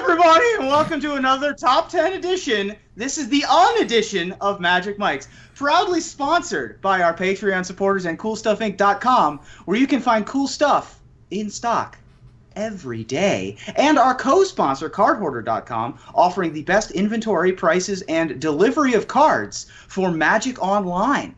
everybody, and welcome to another Top 10 edition. This is the edition of Magic Mike's, proudly sponsored by our Patreon supporters and CoolStuffInc.com, where you can find cool stuff in stock every day, and our co-sponsor, CardHoarder.com, offering the best inventory, prices, and delivery of cards for Magic Online.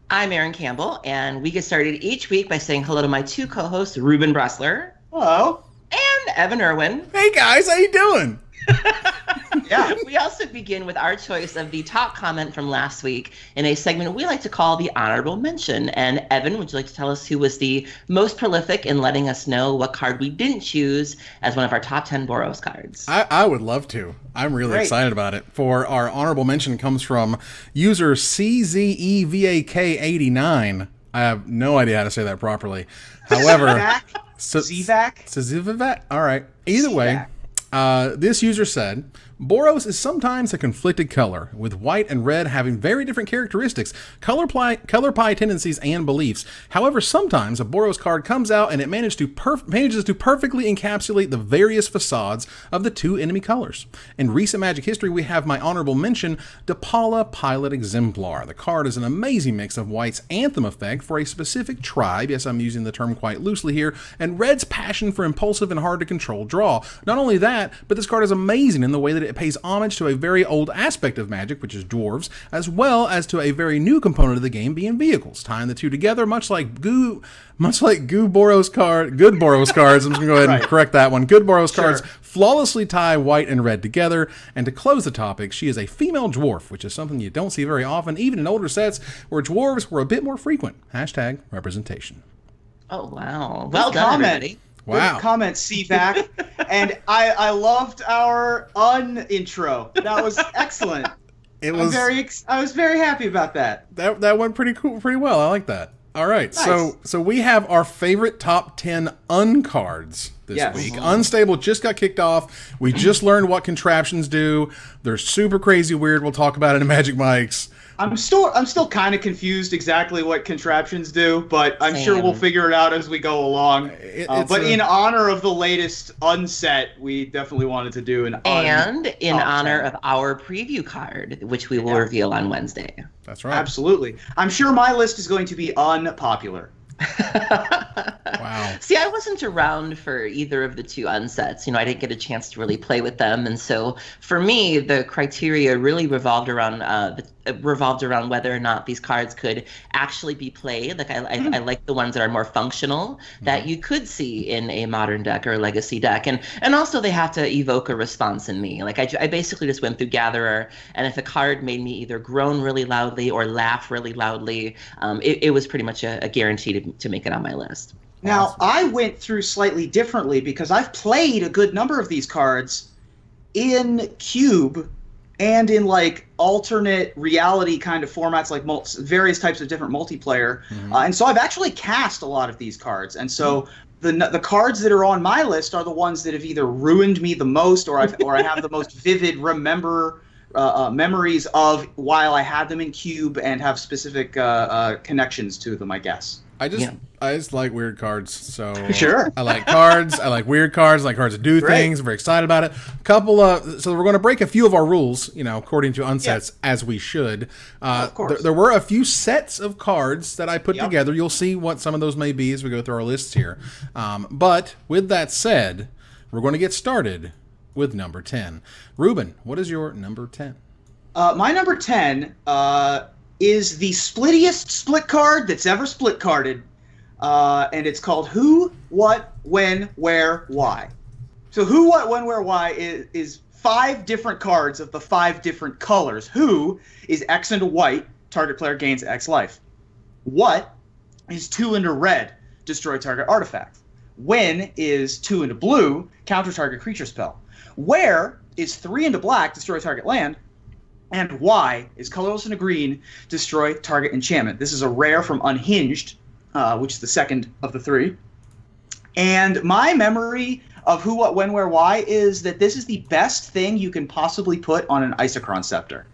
I'm Erin Campbell, and we get started each week by saying hello to my two co-hosts, Ruben Bressler. Hello. And Evan Irwin. Hey guys, how you doing? Yeah. We also begin with our choice of the top comment from last week in a segment we like to call the Honorable Mention. And Evan, would you like to tell us who was the most prolific in letting us know what card we didn't choose as one of our top 10 Boros cards? I would love to. I'm really excited about it. For our Honorable Mention comes from user CZEVAK89. I have no idea how to say that properly. However, Zivac? All right. Either way, this user said, Boros is sometimes a conflicted color, with white and red having very different characteristics, color pie tendencies, and beliefs. However, sometimes a Boros card comes out and it manages to perfectly encapsulate the various facades of the two enemy colors. In recent Magic history, we have my honorable mention, Depala Pilot Exemplar. The card is an amazing mix of white's Anthem effect for a specific tribe, yes, I'm using the term quite loosely here, and red's passion for impulsive and hard to control draw. Not only that, but this card is amazing in the way that it pays homage to a very old aspect of Magic, which is dwarves, as well as to a very new component of the game being vehicles, tying the two together, much like good Boros cards. I'm just gonna go ahead and correct that one. Good Boros cards flawlessly tie white and red together. And to close the topic, she is a female dwarf, which is something you don't see very often, even in older sets where dwarves were a bit more frequent. Hashtag representation. Oh wow! Well done, everybody. Wow. Good comment, CVAC. And I loved our intro. That was excellent. I was very happy about that. That went pretty well. I like that. All right. Nice. So we have our favorite top 10 cards this week. Unstable just got kicked off. We just learned what contraptions do. They're super crazy weird. We'll talk about it in Magic Mike's. I'm still kind of confused exactly what contraptions do, but I'm sure we'll figure it out as we go along. But in honor of the latest unset, we definitely wanted to do an in honor of our preview card, which we will reveal on Wednesday. That's right. Absolutely. I'm sure my list is going to be unpopular. Wow. See, I wasn't around for either of the two unsets. I didn't get a chance to really play with them, and so for me, the criteria really revolved around whether or not these cards could actually be played. Like I like the ones that are more functional that you could see in a modern deck or a legacy deck, and also they have to evoke a response in me. Like I basically just went through Gatherer, and if a card made me either groan really loudly or laugh really loudly, it was pretty much a guarantee to make it on my list. Now, I went through slightly differently because I've played a good number of these cards in Cube and in like alternate reality kind of formats, like various types of different multiplayer. And so I've actually cast a lot of these cards. And so the cards that are on my list are the ones that have either ruined me the most or I have the most vivid memories of while I had them in Cube and have specific connections to them, I guess. I just like weird cards, so sure. I like cards. I like weird cards. I like cards that do things. I'm very excited about it. So we're going to break a few of our rules, according to unsets, as we should. Of course. There were a few sets of cards that I put together. You'll see what some of those may be as we go through our lists here. But with that said, we're going to get started with number 10. Ruben, what is your number 10? My number 10 is the splittiest split card that's ever split carded, and it's called Who, What, When, Where, Why. So Who, What, When, Where, Why is 5 different cards of the 5 different colors. Who is X into white, target player gains X life. What is 2 into red, destroy target artifact. When is 2 into blue, counter target creature spell. Where is 3 into black, destroy target land. And Y is colorless into green, destroy target enchantment. This is a rare from Unhinged, which is the second of the 3. And my memory of Who, What, When, Where, Why is that this is the best thing you can possibly put on an Isochron Scepter.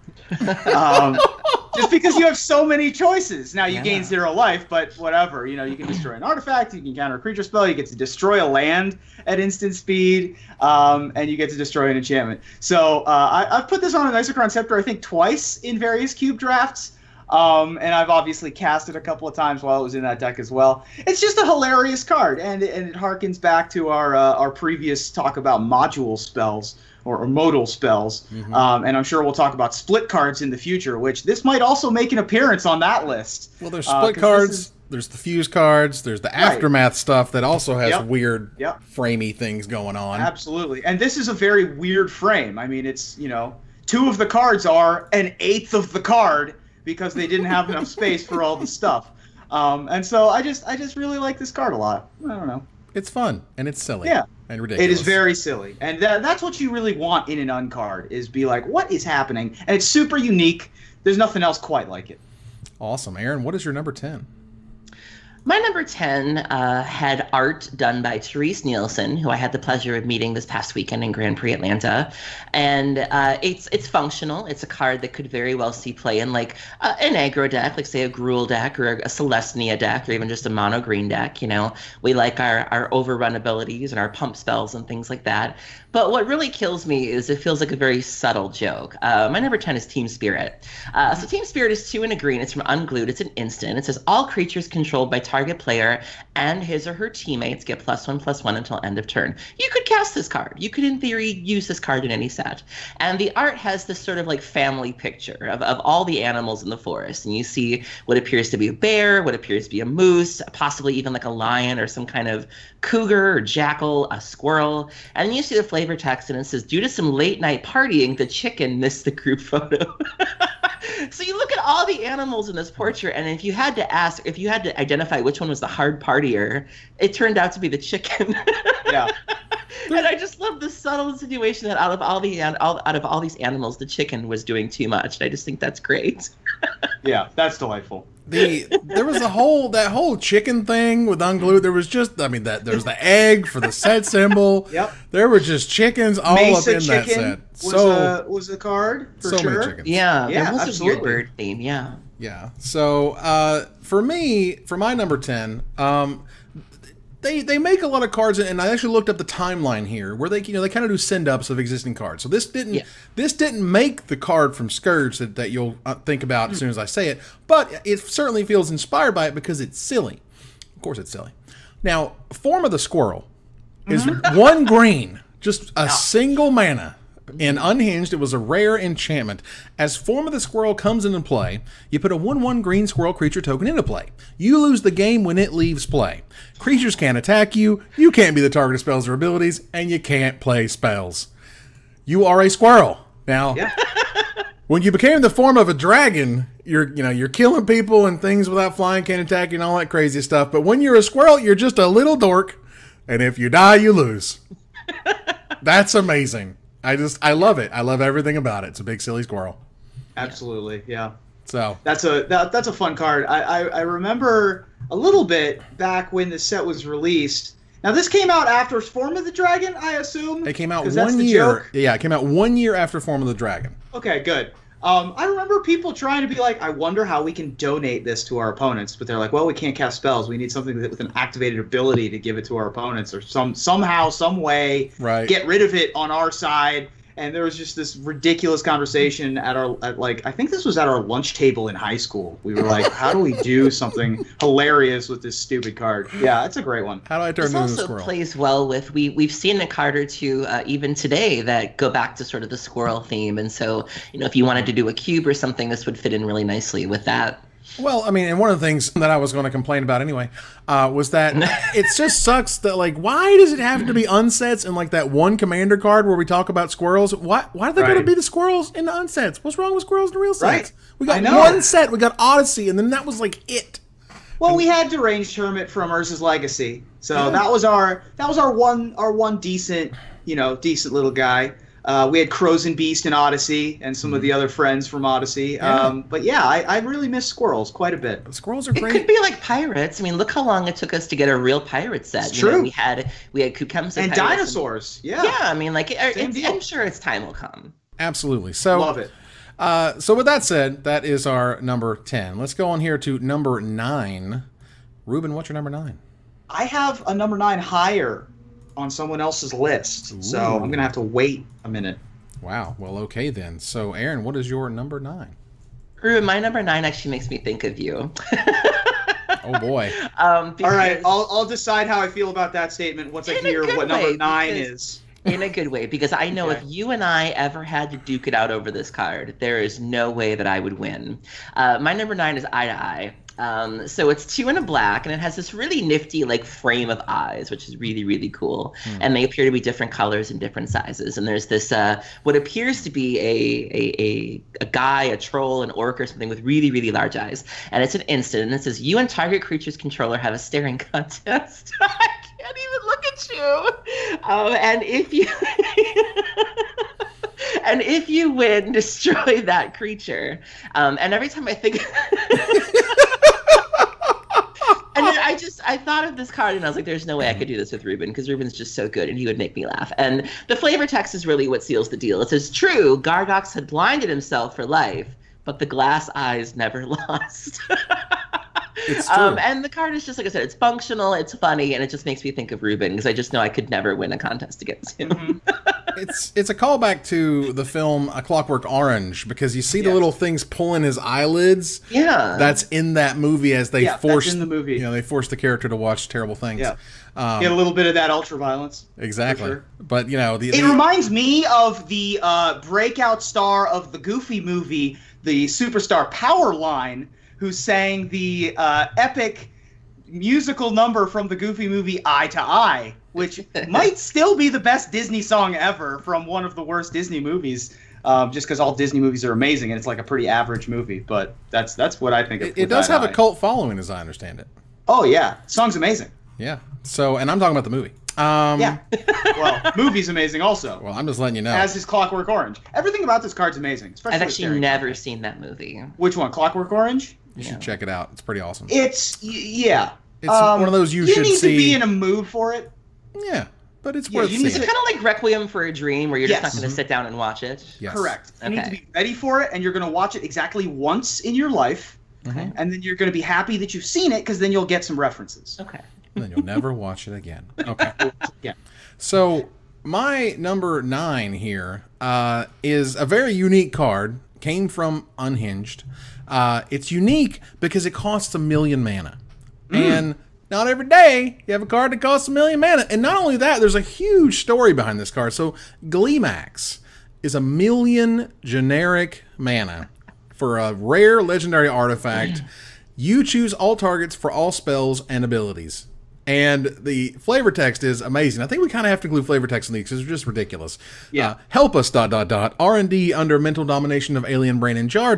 Just because you have so many choices. Now you gain 0 life, but whatever. You know, you can destroy an artifact, you can counter a creature spell, you get to destroy a land at instant speed, and you get to destroy an enchantment. So I've put this on an Isochron Scepter, I think, twice in various cube drafts. And I've obviously cast it a couple of times while it was in that deck as well. It's just a hilarious card, and it harkens back to our previous talk about module spells or modal spells. And I'm sure we'll talk about split cards in the future, which this might also make an appearance on that list. Well, there's split cards, there's the fuse cards, there's the aftermath stuff that also has weird framey things going on. Absolutely. And this is a very weird frame. I mean, it's, you know, 2 of the cards are an 1/8 of the card, because they didn't have enough space for all the stuff. And so I just really like this card a lot. I don't know. It's fun, and it's silly. Yeah. And ridiculous. It is very silly. And that's what you really want in an uncard, is be like, what is happening? And it's super unique. There's nothing else quite like it. Awesome. Aaron, what is your number 10? My number 10 had art done by Therese Nielsen, who I had the pleasure of meeting this past weekend in Grand Prix Atlanta. And it's functional. It's a card that could very well see play in like an aggro deck, like say a Gruul deck or a Celestia deck, or even just a mono green deck. You know, we like our overrun abilities and our pump spells and things like that. But what really kills me is it feels like a very subtle joke. My number 10 is Team Spirit. So Team Spirit is 2 and a green. It's from Unglued. It's an instant. It says all creatures controlled by target player and his or her teammates get +1/+1 until end of turn. You could cast this card. You could, in theory, use this card in any set. And the art has this sort of like family picture of all the animals in the forest. And you see what appears to be a bear, what appears to be a moose, possibly even like a lion or some kind of cougar or jackal, a squirrel. And then you see the flavor text, and it says, due to some late night partying, the chicken missed the group photo. So you look at all the animals in this portrait, and if you had to identify which one was the hard partier, it turned out to be the chicken. Yeah. And I just love the subtle insinuation that out of all these animals, the chicken was doing too much. And I just think that's great. Yeah, that's delightful. There was that whole chicken thing with Unglued. There was just, there was the egg for the set symbol. Yep. There were just chickens all Mesa up in that set. Was a card for so sure. many chickens. Yeah, Yeah, there was absolutely. a weird bird theme. Yeah. Yeah. So for my number 10, they make a lot of cards, and I actually looked up the timeline here where they kind of do send ups of existing cards. So this didn't make the card from Scourge that you'll think about as soon as I say it, but it certainly feels inspired by it because it's silly. Of course, it's silly. Now, Form of the Squirrel is 1 green, just a single mana. In Unhinged, it was a rare enchantment. As Form of the Squirrel comes into play, you put a 1/1 green squirrel creature token into play. You lose the game when it leaves play. Creatures can't attack you, you can't be the target of spells or abilities, and you can't play spells. You are a squirrel. Now, when you became the form of a dragon, you're killing people and things without flying, can't attack you and all that crazy stuff. But when you're a squirrel, you're just a little dork, and if you die, you lose. That's amazing. I love it. I love everything about it. It's a big silly squirrel. Absolutely, yeah. So that's a fun card. I remember a little bit back when the set was released. Now this came out after Form of the Dragon, I assume. It came out 1 year. Yeah, it came out 1 year after Form of the Dragon. Okay, good. I remember people trying to be like, I wonder how we can donate this to our opponents, but they're like, well, we can't cast spells. We need something with an activated ability to give it to our opponents, or somehow, some way, get rid of it on our side. And there was just this ridiculous conversation I think this was at our lunch table in high school. We were like, how do we do something hilarious with this stupid card? Yeah, it's a great one. How do I turn into a squirrel? This also plays well with, we've seen a card or two even today that go back to sort of the squirrel theme. And so, if you wanted to do a cube or something, this would fit in really nicely with that. Well, I mean, and one of the things that I was going to complain about anyway was that it just sucks that, like, why does it have to be unsets in, like, that one commander card where we talk about squirrels? Why are they going to be the squirrels in the unsets? What's wrong with squirrels in the real sets? We got one set. We got Odyssey, and then that was, like, it. Well, we had Deranged Hermit from Urza's Legacy, so that was our one decent little guy. We had Crows and Beast in Odyssey, and some of the other friends from Odyssey. Yeah. But yeah, I really miss squirrels quite a bit. Squirrels are great. It could be like pirates. I mean, look how long it took us to get a real pirate set. It's true. We had Kukemsa and dinosaurs. Yeah. Yeah, I mean, like, I'm sure its time will come. Absolutely. So love it. So with that said, that is our number 10. Let's go on here to number 9. Ruben, what's your number 9? I have a number 9 higher on someone else's list, so I'm going to have to wait a minute. Wow. Well, okay then. So, Aaron, what is your number 9? Ruben, my number 9 actually makes me think of you. Oh boy. All right, I'll decide how I feel about that statement once I hear what number 9 is. In a good way, because I know if you and I ever had to duke it out over this card, there is no way that I would win. My number 9 is Eye to Eye. So it's 2 in a black, and it has this really nifty like frame of eyes, which is really, really cool. And they appear to be different colors and different sizes. And there's this what appears to be a guy, a troll, an orc or something with really, really large eyes. And it's an instant, and it says, you and target creature's controller have a staring contest. I can't even look at you. And if you... And if you win, destroy that creature. And every time I think... And I thought of this card, and I was like, there's no way I could do this with Ruben, because Ruben's just so good, and he would make me laugh. And the flavor text is really what seals the deal. It says, true, Gargox had blinded himself for life, but the glass eyes never lost. It's true. And the card is just, like I said, it's functional, it's funny, and it just makes me think of Ruben, because I just know I could never win a contest against him. It's a callback to the film A Clockwork Orange, because you see the little things pulling his eyelids. Yeah, that's in that movie as they force that's in the movie. They force the character to watch terrible things. Yeah, get a little bit of that ultra violence. Exactly, sure. But it reminds me of the breakout star of the Goofy movie, the superstar Powerline, who sang the epic musical number from the Goofy movie Eye to Eye, which might still be the best Disney song ever from one of the worst Disney movies, just because all Disney movies are amazing and it's like a pretty average movie. But that's what I think of. It does have a cult following, as I understand it. Oh yeah, song's amazing. Yeah. So, and I'm talking about the movie. Yeah. Well, movie's amazing also. Well, I'm just letting you know. As is Clockwork Orange. Everything about this card's amazing. I've actually never seen that movie. Which one? Clockwork Orange? You should check it out. It's pretty awesome. It's one of those you should see. You need to be in a mood for it. Yeah, but it's worth seeing. It's kind of like Requiem for a Dream, where you're just not going to Mm-hmm. sit down and watch it. Yes. Correct. You need to be ready for it, and you're going to watch it exactly once in your life, and then you're going to be happy that you've seen it, because then you'll get some references. Okay. And then you'll never watch it again. Okay. Yeah. So my number 9 here is a very unique card. Came from Unhinged. It's unique because it costs 1 million mana. And not every day you have a card that costs 1 million mana. And not only that, there's a huge story behind this card. So Gleemax is 1 million generic mana for a rare legendary artifact. You choose all targets for all spells and abilities. And the flavor text is amazing. I think we kind of have to include flavor text in these because it's just ridiculous. Yeah. Help us, ... R&D under mental domination of alien brain and jar, ...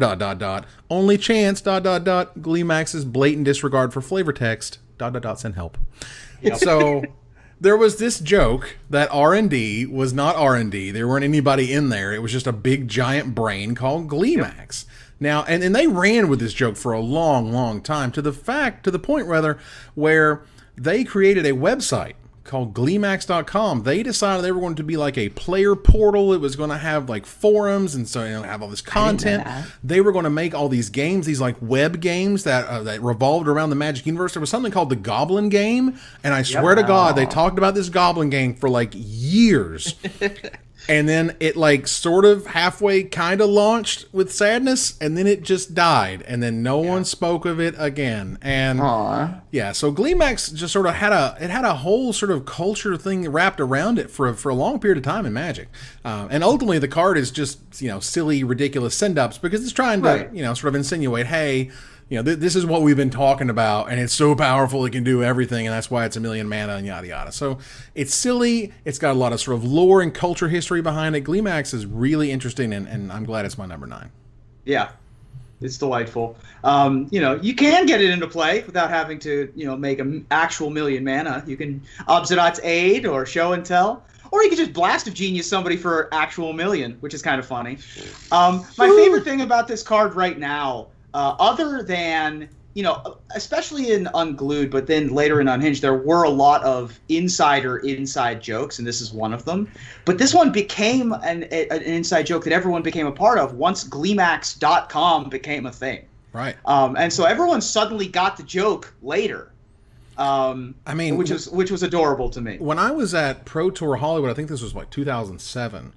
Only chance, ... Gleemax's blatant disregard for flavor text, ... Send help. Yep. So there was this joke that R&D was not R&D. There weren't anybody in there. It was just a big giant brain called Gleemax. Yep. Now, and they ran with this joke for a long, long time to the point where they created a website called Gleemax.com. They decided they were going to be like a player portal. It was going to have like forums, and so have all this content. They were going to make all these games, these like web games that revolved around the Magic universe. There was something called the Goblin Game, and I swear to God, they talked about this Goblin Game for like years. And then it like sort of halfway kind of launched with sadness, and then it just died, and then no one spoke of it again. And yeah, so Gleemax just sort of had a whole sort of culture thing wrapped around it for a long period of time in Magic. And ultimately the card is just, silly, ridiculous send-ups because it's trying to, sort of insinuate, hey, this is what we've been talking about, and it's so powerful it can do everything, and that's why it's 1 million mana and yada yada. So it's silly. It's got a lot of sort of lore and culture history behind it. Gleemax is really interesting, and I'm glad it's my number 9. Yeah, it's delightful. You can get it into play without having to, make an actual 1 million mana. You can Obsidian's Aid or Show and Tell. Or you could just Blast of Genius somebody for actual 1 million, which is kind of funny. My favorite thing about this card right now, other than you know, especially in Unglued, but then later in Unhinged, there were a lot of inside jokes, and this is one of them. But this one became an inside joke that everyone became a part of once Gleemax.com became a thing. Right. And so everyone suddenly got the joke later. I mean, which was adorable to me. When I was at Pro Tour Hollywood, I think this was like 2007.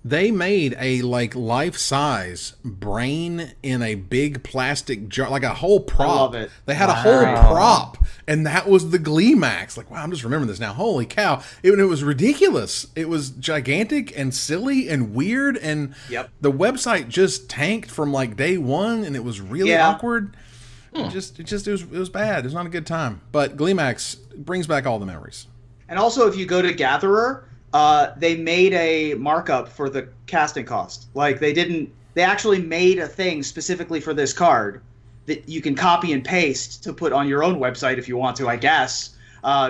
They made a like life-size brain in a big plastic jar, like a whole prop. I love it. They had a whole prop, and that was the Gleemax. Like, wow, I'm just remembering this now. Holy cow! It was ridiculous. It was gigantic and silly and weird, and the website just tanked from like day one, and it was really awkward. It was bad. It was not a good time. But Gleemax brings back all the memories. And also, if you go to Gatherer, they made a markup for the casting cost. Like they actually made a thing specifically for this card that you can copy and paste to put on your own website if you want to, I guess,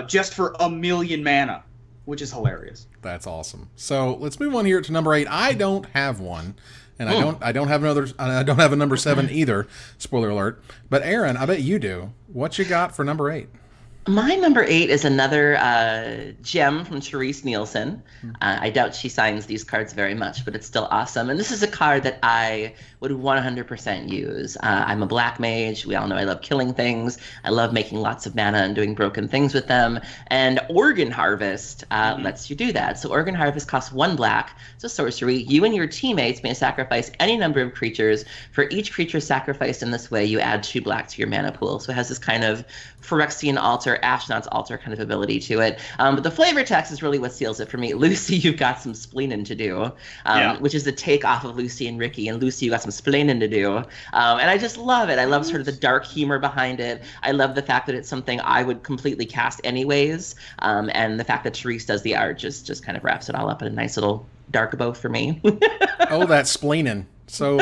just for 1,000,000 mana, which is hilarious. That's awesome. So let's move on here to number 8. I don't have one. And I don't have a number 7 either. Spoiler alert. But Aaron, I bet you do. What you got for number 8? My number 8 is another gem from Therese Nielsen. I doubt she signs these cards very much, but it's still awesome. And this is a card that I would 100% use. I'm a black mage. We all know I love killing things. I love making lots of mana and doing broken things with them. And Organ Harvest lets you do that. So Organ Harvest costs 1 black. It's a sorcery. You and your teammates may sacrifice any number of creatures. For each creature sacrificed in this way, you add 2 black to your mana pool. So it has this kind of Phyrexian Altar, Ashnod's Altar kind of ability to it. But the flavor text is really what seals it for me. Lucy, you've got some spleening to do, which is the take off of Lucy and Ricky. And Lucy, you got some splaining to do. And I just love it. I love sort of the dark humor behind it. I love the fact that it's something I would completely cast anyways. And the fact that Therese does the art just kind of wraps it all up in a nice little dark bow for me. Oh, that spleening. So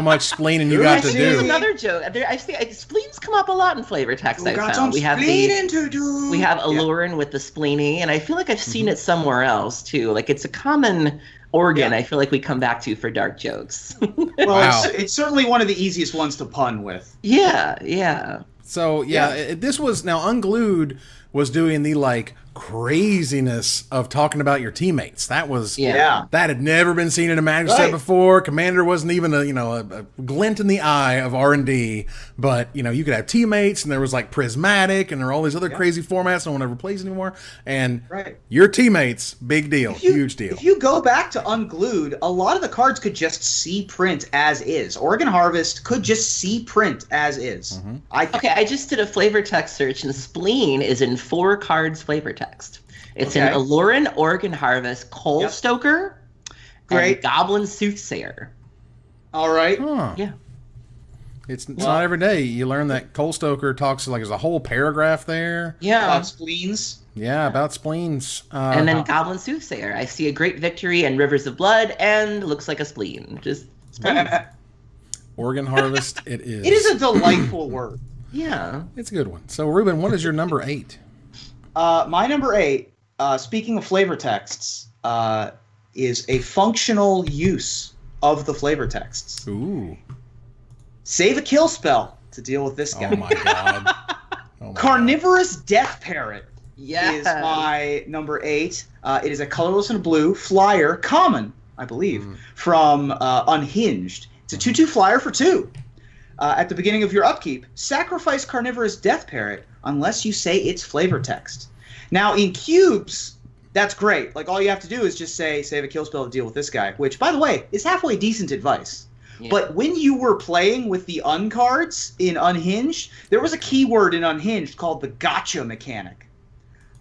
much spleening you got to do. Here's another joke. I see spleens come up a lot in flavor text. I found we have Allurin with the spleeny, and I feel like I've seen it somewhere else too. Like it's a common organ. I feel like we come back to for dark jokes. Well, it's certainly one of the easiest ones to pun with. Yeah. So this was now Unglued was doing the like craziness of talking about your teammates. That was that had never been seen in a Magic set before. Commander wasn't even a glint in the eye of R&D, but you could have teammates, and there was like prismatic, and there were all these other crazy formats no one ever plays anymore. And your teammates, big deal, huge deal. If you go back to Unglued, a lot of the cards could just see print as is. Organ Harvest could just see print as is. I just did a flavor text search, and Spleen is in 4 cards flavor text. It's an Allurin, Organ Harvest, Coal Stoker, and Goblin Soothsayer. All right. Huh. Yeah. It's not every day you learn that Coal Stoker talks like there's a whole paragraph there. Yeah. About spleens. Yeah, about spleens. And then Goblin Soothsayer. I see a great victory and Rivers of Blood, and looks like a spleen. Just spleens. Organ Harvest, it is. It is a delightful word. Yeah. It's a good one. So, Ruben, what is your number 8? My number 8, speaking of flavor texts, is a functional use of the flavor texts. Ooh. Save a kill spell to deal with this guy. Oh, my God. Carnivorous Death Parrot is my number 8. It is a colorless and blue flyer, common, I believe, from Unhinged. It's a 2/2 flyer for 2. At the beginning of your upkeep, sacrifice Carnivorous Death Parrot unless you say its flavor text. Now, in cubes, that's great. Like, all you have to do is just say, save a kill spell to deal with this guy, which, by the way, is halfway decent advice. Yeah. But when you were playing with the uncards in Unhinged, there was a keyword in Unhinged called the gotcha mechanic.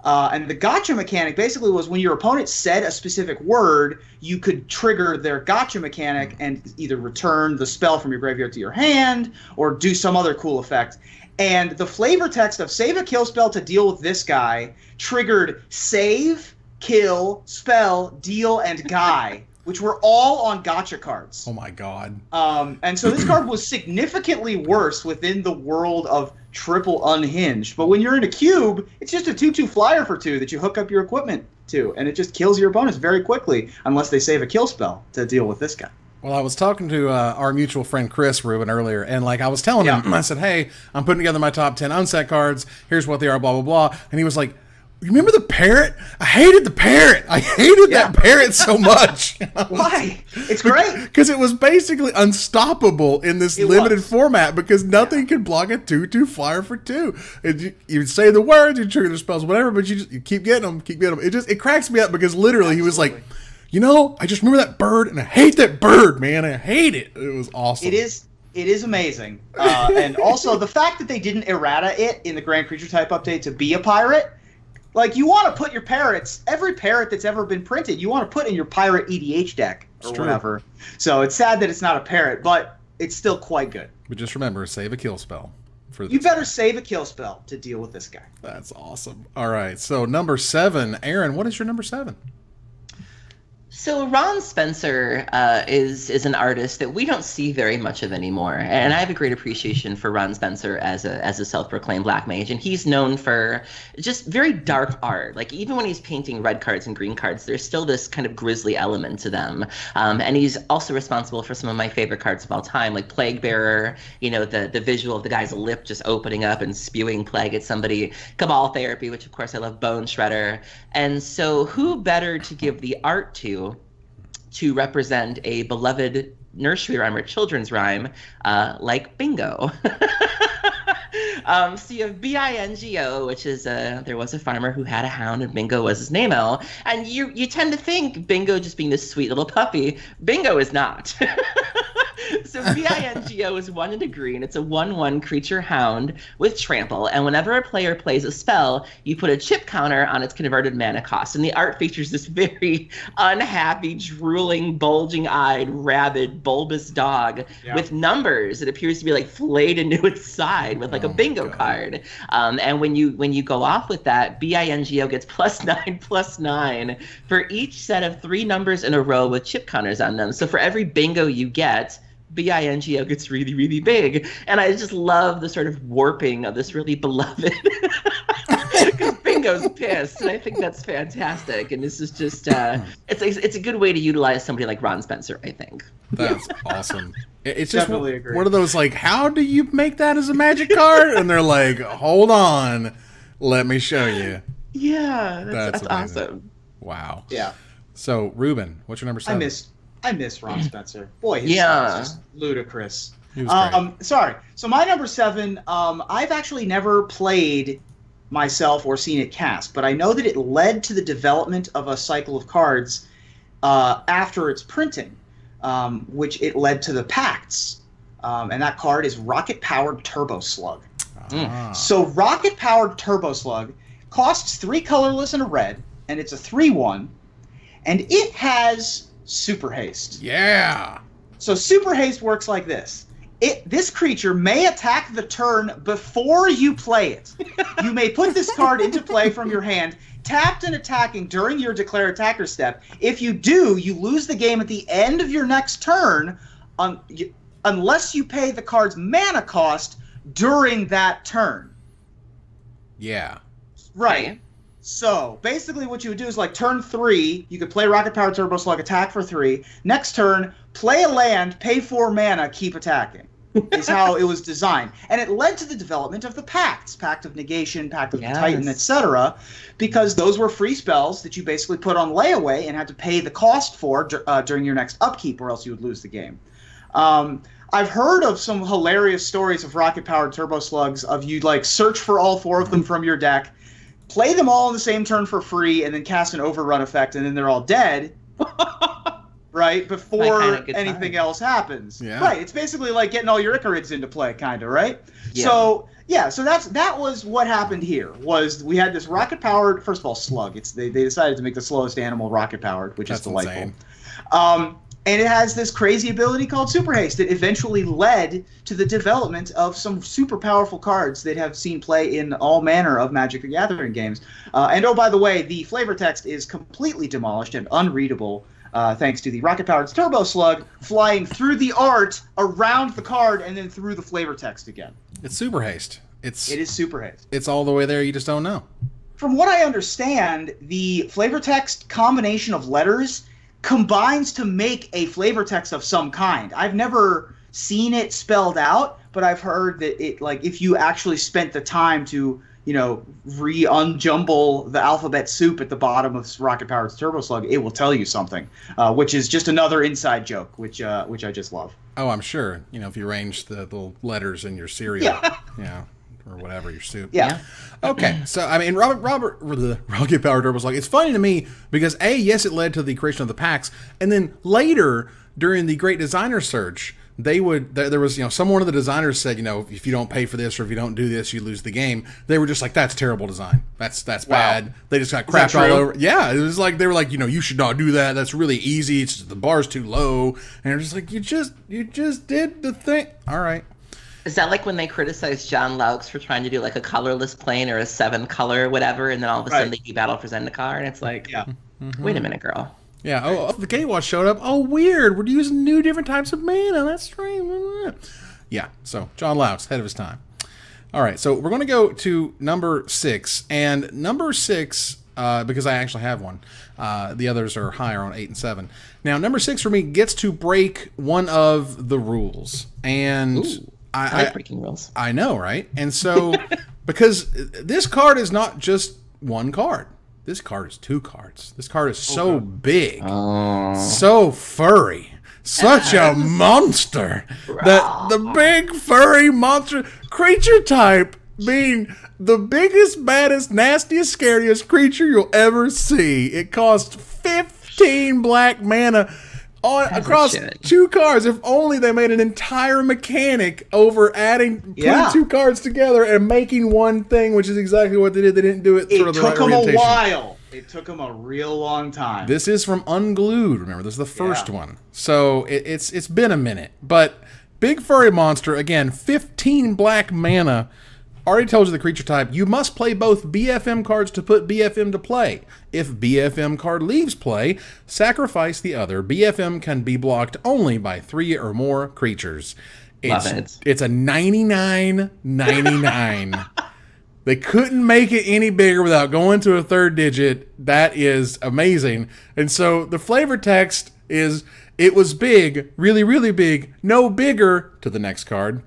And the gotcha mechanic basically was when your opponent said a specific word, you could trigger their gotcha mechanic and either return the spell from your graveyard to your hand or do some other cool effect. And the flavor text of save a kill spell to deal with this guy triggered save, kill, spell, deal, and guy, which were all on gotcha cards. Oh my God. And so this card was significantly worse within the world of triple Unhinged. But when you're in a cube, it's just a 2/2 flyer for 2 that you hook up your equipment to, and it just kills your opponents very quickly unless they save a kill spell to deal with this guy. Well, I was talking to our mutual friend Chris Rubin earlier, and like I was telling him, I said, "Hey, I'm putting together my top 10 unset cards. Here's what they are, blah blah blah." And he was like, "Remember the parrot? I hated the parrot. I hated that parrot so much." Why? It's great because it was basically unstoppable in this limited format because nothing could block a 2/2 flyer for 2. You say the words, you trigger the spells, whatever, but you keep getting them, keep getting them. It cracks me up because literally he was like, "You know, I just remember that bird, and I hate that bird, man. I hate it." It was awesome. It is amazing. And also, the fact that they didn't errata it in the Grand Creature type update to be a pirate, like, you want to put your parrots, every parrot that's ever been printed, you want to put in your pirate EDH deck or whatever. So it's sad that it's not a parrot, but it's still quite good. But just remember, save a kill spell. You better save a kill spell to deal with this guy. That's awesome. All right, so number 7. Aaron, what is your number 7? So Ron Spencer is an artist that we don't see very much of anymore, and I have a great appreciation for Ron Spencer as a self-proclaimed black mage, and he's known for just very dark art. Like, even when he's painting red cards and green cards, there's still this kind of grisly element to them. And he's also responsible for some of my favorite cards of all time, like Plague Bearer. You know, the visual of the guy's lip just opening up and spewing plague at somebody. Cabal Therapy, which of course I love. Bone Shredder. And so who better to give the art to represent a beloved nursery rhyme or children's rhyme like Bingo. So you have B-I-N-G-O, which is there was a farmer who had a hound and Bingo was his name-o. And you tend to think Bingo just being this sweet little puppy. Bingo is not. So B-I-N-G-O is 1 and a green. It's a 1/1 creature hound with trample. And whenever a player plays a spell, you put a chip counter on its converted mana cost. And the art features this very unhappy, drooling, bulging-eyed, rabid, bulbous dog with numbers. It appears to be like flayed into its side with like a bingo card. And when you go off with that, B-I-N-G-O gets +9/+9 for each set of 3 numbers in a row with chip counters on them. So for every bingo you get, B-I-N-G-O gets really, really big. And I just love the sort of warping of this really beloved... Because Bingo's pissed, and I think that's fantastic. And this is just... it's a good way to utilize somebody like Ron Spencer, I think. That's awesome. It's just one of those, like, how do you make that as a magic card? And they're like, hold on, let me show you. Yeah, that's awesome. Wow. Yeah. So, Ruben, what's your number 7? I miss Ron Spencer. Boy, his stuff is just ludicrous. Sorry. So my number 7, I've actually never played myself or seen it cast, but I know that it led to the development of a cycle of cards after its printing, which it led to the Pacts. And that card is Rocket-Powered Turbo Slug. So Rocket-Powered Turbo Slug costs 3 colorless and a red, and it's a 3/1, and it has Super Haste. Yeah. So Super Haste works like this. This creature may attack the turn before you play it. You may put this card into play from your hand, tapped and attacking during your declare attacker step. If you do, you lose the game at the end of your next turn unless you pay the card's mana cost during that turn. Yeah. Right. So, basically what you would do is, like, turn 3, you could play Rocket Power Turbo Slug, attack for 3. Next turn, play a land, pay 4 mana, keep attacking, is how it was designed. And it led to the development of the Pacts, Pact of Negation, Pact of the Titan, etc., because those were free spells that you basically put on layaway and had to pay the cost for during your next upkeep, or else you would lose the game. I've heard of some hilarious stories of Rocket Powered Turbo Slugs of you, like, search for all 4 of them from your deck, play them all in the same turn for free, and then cast an overrun effect, and then they're all dead, right? Before anything else happens. Yeah. Right. It's basically like getting all your Icarids into play, kind of, right? Yeah. So that was what happened here. Was we had this rocket-powered, first of all, Slug. They decided to make the slowest animal rocket-powered, which is delightful. And it has this crazy ability called Super Haste that eventually led to the development of some super powerful cards that have seen play in all manner of Magic the Gathering games. And oh, by the way, the flavor text is completely demolished and unreadable thanks to the Rocket-Powered Turbo Slug flying through the art around the card and then through the flavor text again. It's Super Haste. It is Super Haste. It's all the way there, you just don't know. From what I understand, the flavor text combination of letters combines to make a flavor text of some kind. I've never seen it spelled out, but I've heard that it, like, if you actually spent the time to, you know, unjumble the alphabet soup at the bottom of Rocket Powered's Turbo Slug, it will tell you something, which is just another inside joke, which I just love. Oh, I'm sure. You know, if you arrange the little letters in your cereal, yeah, or whatever, your soup. Yeah. Okay, so I mean, the Rocket Powered Turbo Slug. It's funny to me because yes, it led to the creation of the packs, and then later during the Great Designer Search, there was, you know, one of the designers said, you know, if you don't pay for this or if you don't do this, you lose the game. They were just like, that's terrible design. That's bad. They just got crapped all over. Yeah, it was like they were like, you know, you should not do that. That's really easy. It's just, the bar's too low. And they're just like, you just did the thing. All right. Is that like when they criticized John Laux for trying to do like a colorless plane or a 7-color whatever, and then all of a sudden they battle for Zendikar, and it's like, wait a minute, girl. Yeah. Oh, the Gatewatch showed up. Oh, weird. We're using new different types of mana. That's strange. Yeah. So John Laux, ahead of his time. All right. So we're going to go to number 6, and number 6, because I actually have one. The others are higher on 8 and 7. Now, number 6 for me gets to break one of the rules, and I like breaking rules. I know, right? And so, because this card is not just one card. This card is 2 cards. This card is so big, so furry, such a monster. That the big furry monster creature type being the biggest, baddest, nastiest, scariest creature you'll ever see. It costs 15 black mana across 2 cards. If only they made an entire mechanic over putting 2 cards together and making one thing, which is exactly what they did. They didn't do it sort of the right orientation. It took them a while. It took them a real long time. This is from Unglued. Remember, this is the first one. So it's been a minute. But big furry monster, again, 15 black mana. Already told you the creature type. You must play both BFM cards to put BFM to play. If BFM card leaves play, sacrifice the other. BFM can be blocked only by 3 or more creatures. It's a 99.99. They couldn't make it any bigger without going to a 3rd digit. That is amazing. And so the flavor text is, it was big, really, really big, no bigger, to the next card,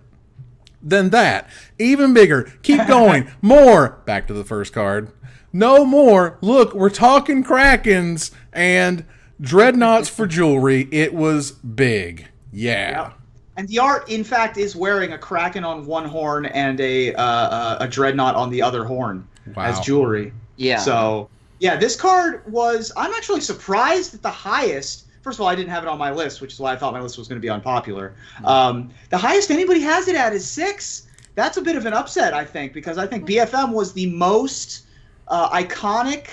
than that. Even bigger. Keep going. More. Back to the first card. No more. Look, we're talking Krakens and dreadnoughts for jewelry. It was big. Yeah. Yep. And the art, in fact, is wearing a Kraken on one horn and a dreadnought on the other horn as jewelry. Yeah. So, yeah, this card was... I'm actually surprised at the highest... First of all, I didn't have it on my list, which is why I thought my list was going to be unpopular. The highest anybody has it at is 6. That's a bit of an upset, I think, because I think BFM was the most iconic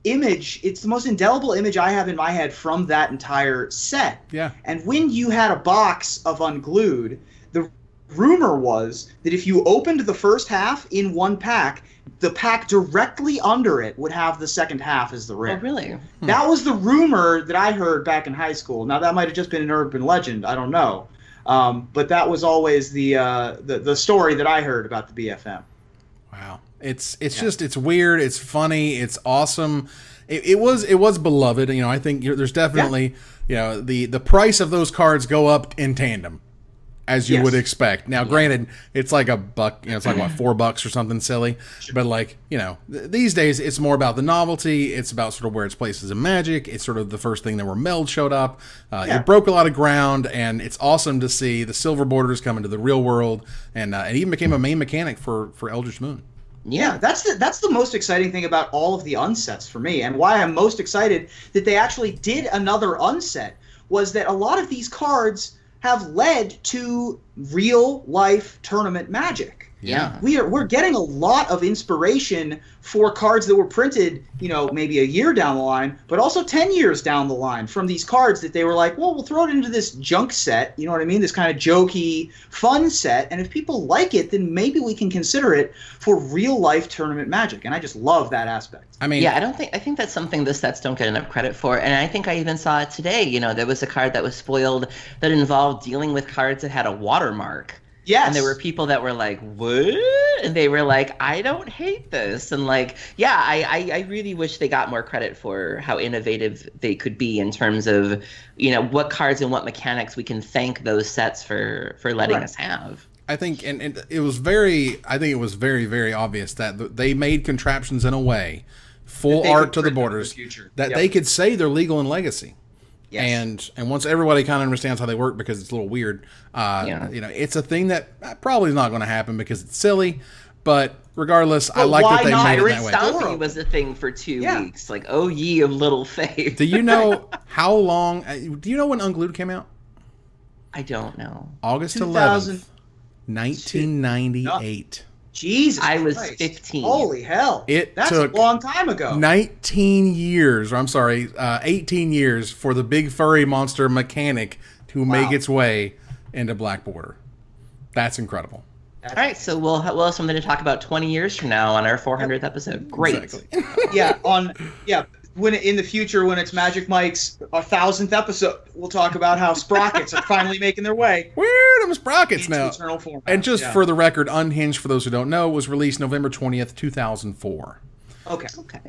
image. It's the most indelible image I have in my head from that entire set. Yeah. And when you had a box of Unglued, the rumor was that if you opened the first half in one pack, the pack directly under it would have the second half as the rare. Oh, really? That was the rumor that I heard back in high school. Now, that might have just been an urban legend. I don't know. But that was always the story that I heard about the BFM. Wow. It's just, it's weird. It's funny. It's awesome. It was beloved. You know, I think there's definitely, you know, the price of those cards go up in tandem, as you would expect. Now, granted, it's like $1, you know, it's like what, $4 or something silly. But like, you know, these days it's more about the novelty. It's about sort of where its places in Magic. It's sort of the first thing that where Meld showed up. It broke a lot of ground, and it's awesome to see the silver borders come into the real world, and it even became a main mechanic for Eldritch Moon. Yeah, that's the most exciting thing about all of the unsets for me, and why I'm most excited that they actually did another unset was that a lot of these cards have led to real life tournament Magic. Yeah, we're getting a lot of inspiration for cards that were printed, you know, maybe a year down the line, but also 10 years down the line from these cards that they were like, well, we'll throw it into this junk set, you know what I mean? This kind of jokey, fun set, and if people like it, then maybe we can consider it for real life tournament Magic, and I just love that aspect. I mean, yeah, I think that's something the sets don't get enough credit for, and I think I even saw it today. You know, there was a card that was spoiled that involved dealing with cards that had a watermark. Yes. And there were people that were like, what? And they were like, I don't hate this. And like, yeah, I really wish they got more credit for how innovative they could be in terms of, you know, what cards and what mechanics we can thank those sets for letting us have. I think, and it was very, very obvious that they made contraptions in a way, full art to the borders, that they could say they're legal in Legacy. Yes. And once everybody kind of understands how they work, because it's a little weird, you know, it's a thing that probably is not going to happen because it's silly. But regardless, I like that they made it that way. Stumpy was a thing for 2 weeks. Like, oh ye of little faith. Do you know how long? Do you know when Unglued came out? I don't know. August 11th, 1998. Jesus I was Christ. 15. Holy hell. That's took a long time ago. 19 years, or I'm sorry, 18 years for the big furry monster mechanic to make its way into Black Border. That's incredible. All right, so we'll have something to talk about 20 years from now on our 400th episode. Great. Exactly. When in the future, when it's Magic Mike's 1000th episode, we'll talk about how sprockets are finally making their way. Where are them sprockets now? Eternal format. And just for the record, Unhinged, for those who don't know, was released November 20th, 2004. Okay.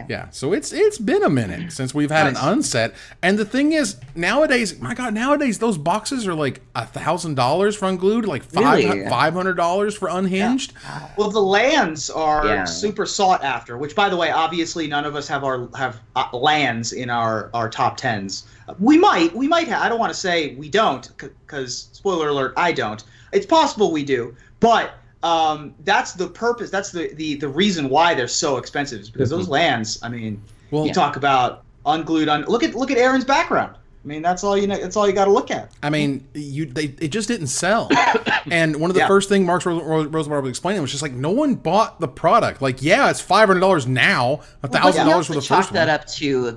Yeah, so it's been a minute since we've had an unset. And the thing is, nowadays, my God, those boxes are like $1,000 for Unglued, like $500 for Unhinged. Yeah. Well, the lands are super sought after. Which, by the way, obviously none of us have lands in our top tens. We might have. I don't want to say we don't, because spoiler alert, I don't. It's possible we do, but. That's the purpose. That's the reason why they're so expensive, is because those lands. I mean, you talk about Unglued. Look at Aaron's background. I mean, that's all you know. That's all you got to look at. I mean, it just didn't sell. And one of the first things Mark Rosenberg was explaining was just like, no one bought the product. Like, yeah, it's $500 now, $1,000 for the first one. Up to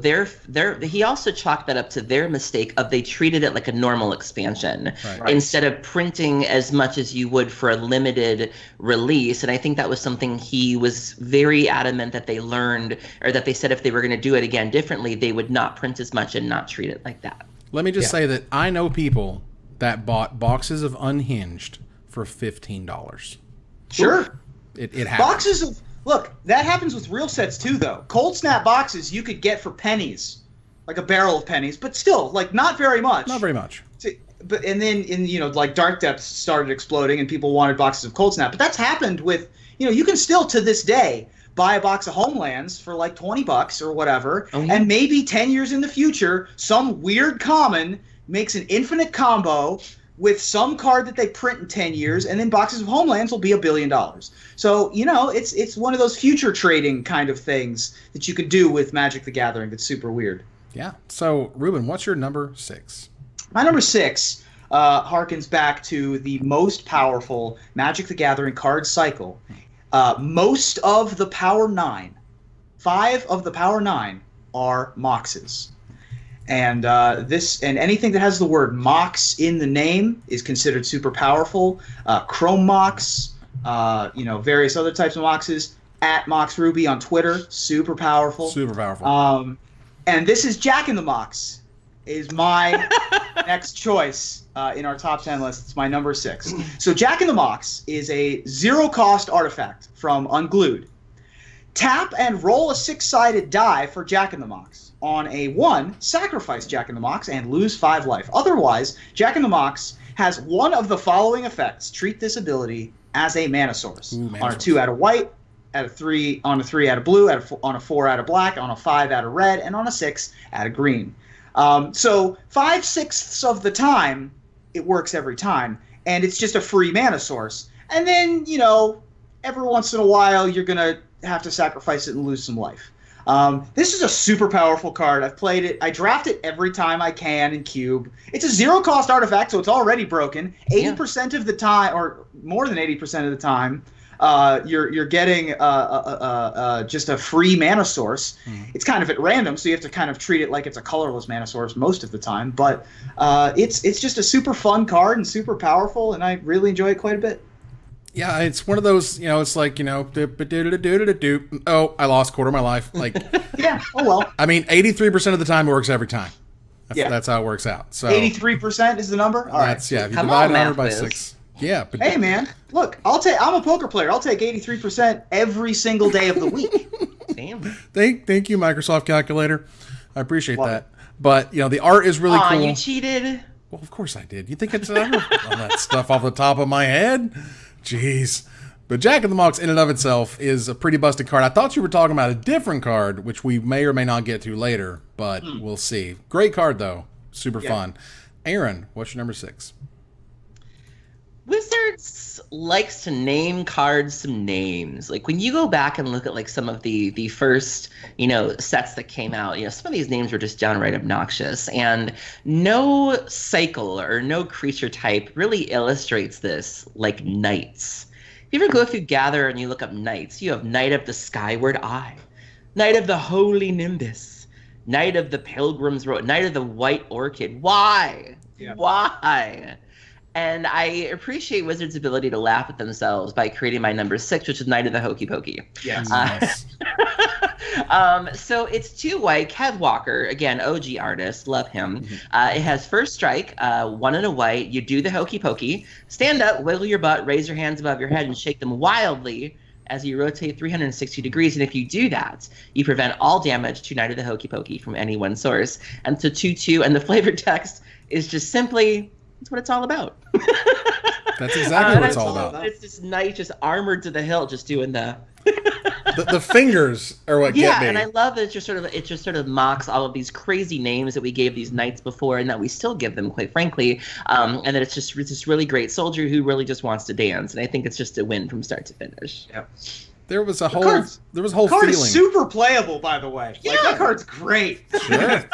he also chalked that up to their mistake of they treated it like a normal expansion instead of printing as much as you would for a limited release. And I think that was something he was very adamant that they learned, or that they said if they were going to do it again differently, they would not print as much and not treat it like that. Let me just say that I know people that bought boxes of Unhinged for $15. Sure. It happens. Boxes of... Look, that happens with real sets too, though. Cold Snap boxes you could get for pennies. Like a barrel of pennies. But still, like, not very much. Not very much. And then, like, Dark Depths started exploding and people wanted boxes of Cold Snap. But that's happened with... You can still, to this day... buy a box of Homelands for like $20 or whatever, and maybe 10 years in the future, some weird common makes an infinite combo with some card that they print in 10 years, and then boxes of Homelands will be $1 billion. So, it's one of those future trading kind of things that you could do with Magic the Gathering that's super weird. Yeah. So, Ruben, what's your number 6? My number 6 harkens back to the most powerful Magic the Gathering card cycle. Most of the Power 9, 5 of the Power 9 are Moxes. And anything that has the word Mox in the name is considered super powerful. Chrome Mox, various other types of Moxes. At Mox Ruby on Twitter, super powerful. Super powerful. And this is Jack in the Mox, is my next choice in our top 10 list. It's my number 6. So Jack in the Mox is a 0-cost artifact from Unglued. Tap and roll a 6-sided die for Jack in the Mox. On a 1, sacrifice Jack in the Mox and lose 5 life. Otherwise, Jack in the Mox has one of the following effects. Treat this ability as a mana source. On a 2, add a white. At a 3, on a 3, add a blue. On a 4, add a black. On a 5, add a red. And on a 6, add a green. So 5/6 of the time, it works every time, and it's just a free mana source. And then, every once in a while, you're going to have to sacrifice it and lose some life. This is a super powerful card. I've played it. I draft it every time I can in Cube. It's a 0-cost artifact, so it's already broken. 80% of the time, or more than 80% of the time, you're getting just a free mana source. It's kind of at random, so you have to kind of treat it like it's a colorless mana source most of the time. But it's just a super fun card and super powerful, and I really enjoy it quite a bit. Yeah, it's one of those, it's like, oh, I lost a quarter of my life. Like, yeah, oh well. I mean, 83% of the time it works every time. That's how it works out. So 83% is the number? All right. If you divide 100 by 6. Yeah. But Hey, man, look, I'm a poker player. I'll take 83% every single day of the week. Damn. Thank you, Microsoft Calculator. I appreciate Love that. it. But, the art is really cool. You cheated. Well, of course I did. You think I said all that stuff off the top of my head? Jeez. But Jack of the Mox in and of itself is a pretty busted card. I thought you were talking about a different card, which we may or may not get to later, but we'll see. Great card, though. Super fun. Aaron, what's your number 6? Wizards likes to name cards some names. Like when you go back and look at like some of the first, sets that came out, some of these names were just downright obnoxious. And no cycle or no creature type really illustrates this like knights. If you ever go through Gather and you look up knights, you have Knight of the Skyward Eye, Knight of the Holy Nimbus, Knight of the Pilgrim's Road, Knight of the White Orchid. Why? Yeah. Why? And I appreciate Wizards' ability to laugh at themselves by creating my number 6, which is Knight of the Hokey Pokey. Yes. Nice. So it's 2 white. Kev Walker, again, OG artist, love him. It has first strike, 1 and a white. You do the Hokey Pokey. Stand up, wiggle your butt, raise your hands above your head, and shake them wildly as you rotate 360 degrees. And if you do that, you prevent all damage to Knight of the Hokey Pokey from any one source. And so 2/2, and the flavored text is just simply... That's what it's all about. That's exactly what it's all about. It's this knight just armored to the hilt, just doing the the fingers are what get me. Yeah, and I love that it just sort of mocks all of these crazy names that we gave these knights before, and that we still give them, quite frankly. And that it's just this really great soldier who really just wants to dance, and I think it's just a win from start to finish. Yep. There was a whole card feeling. Is super playable, by the way. Yeah. Like, that card's great. Sure.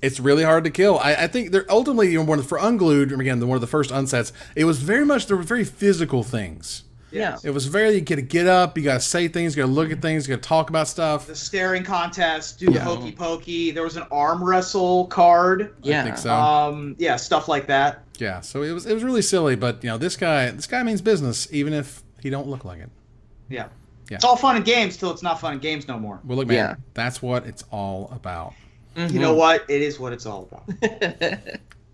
It's really hard to kill. I think they're ultimately, for Unglued, again, one of the first unsets, it was very much, there were very physical things. Yeah. It was very, you got to get up, you got to say things, you got to look at things, you got to talk about stuff. The staring contest, do the hokey pokey. There was an arm wrestle card. Yeah. I think so. Yeah, stuff like that. Yeah, so it was really silly, but this guy means business, even if he don't look like it. Yeah. Yeah. It's all fun and games till it's not fun and games no more. Well, look, man, that's what it's all about. You know what? It is what it's all about.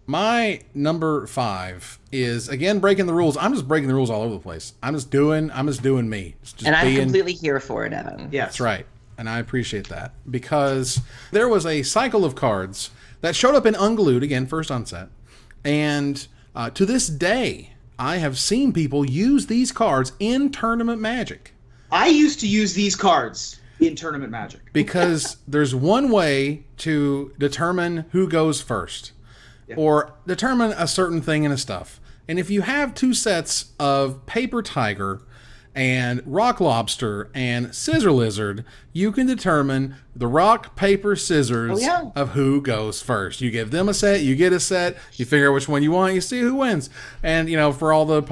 My number 5 is, again, breaking the rules. I'm just breaking the rules all over the place. I'm just doing me. Just and I'm completely here for it, Evan. Yes. That's right. And I appreciate that. Because there was a cycle of cards that showed up in Unglued, again, first onset. And to this day, I have seen people use these cards in Tournament Magic. I used to use these cards in Tournament Magic. Because there's one way to determine who goes first. Yeah. Or determine a certain thing in a stuff. And if you have 2 sets of Paper Tiger and Rock Lobster and Scissor Lizard, you can determine the rock, paper, scissors of who goes first. You give them a set, you get a set, you figure out which one you want, you see who wins. And, for all the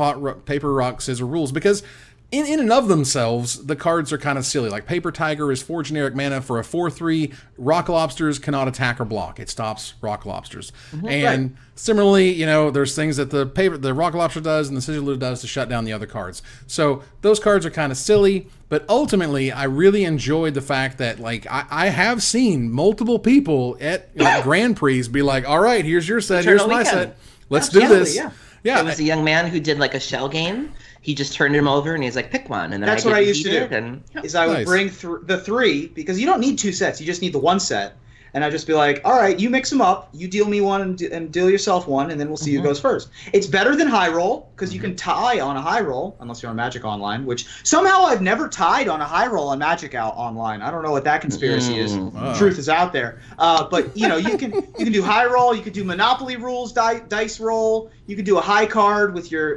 paper, rock, scissor rules. Because in and of themselves, the cards are kind of silly. Like Paper Tiger is 4 generic mana for a 4/3. Rock Lobsters cannot attack or block. It stops Rock Lobsters. And similarly, there's things that the Rock Lobster does and the Scissor Lizard does to shut down the other cards. So those cards are kind of silly, but ultimately, I really enjoyed the fact that, like, I have seen multiple people at Grand Prix be like, all right, here's your set, here's my set. Let's do this. Yeah. There was a young man who did like a shell game. He just turned him over and he's like, pick one. And then that's what I used to do. And, is I would bring the 3, because you don't need 2 sets. You just need the 1 set. And I'd just be like, all right, you mix them up. You deal me one and deal yourself one, and then we'll see who goes first. It's better than high roll, because you can tie on a high roll, unless you're on Magic Online, which somehow I've never tied on a high roll on Magic Online. I don't know what that conspiracy is. Truth is out there. But, you can do high roll. You could do Monopoly rules, dice roll. You could do a high card with your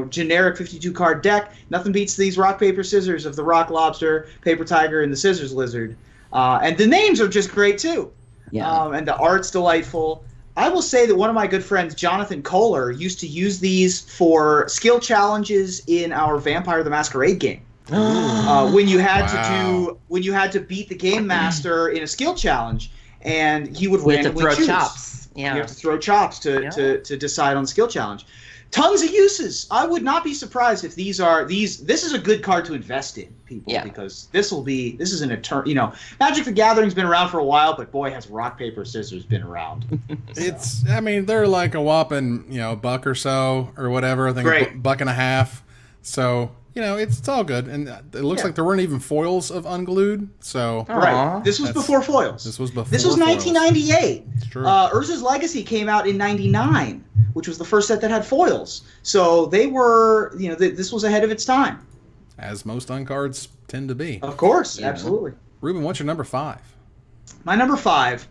generic 52-card deck. Nothing beats these rock, paper, scissors of the Rock Lobster, Paper Tiger, and the Scissors Lizard. And the names are just great, too. Yeah. And the art's delightful. I will say that one of my good friends, Jonathan Kohler, used to use these for skill challenges in our Vampire the Masquerade game. When you had to beat the game master in a skill challenge, and he would randomly choose. Chops. Yeah. You have to throw chops to decide on the skill challenge. Tons of uses. I would not be surprised if this is a good card to invest in, people, because this is an eternal, Magic the Gathering's been around for a while, but boy, has rock, paper, scissors been around. They're like a whopping, buck or so or whatever. I think a buck and a half. So, it's all good. And it looks like there weren't even foils of Unglued. So right. This was before foils. This was 1998. It's true. Urza's Legacy came out in 99, which was the first set that had foils. So they were, this was ahead of its time. As most uncards tend to be. Of course, absolutely. Ruben, what's your number 5? My number 5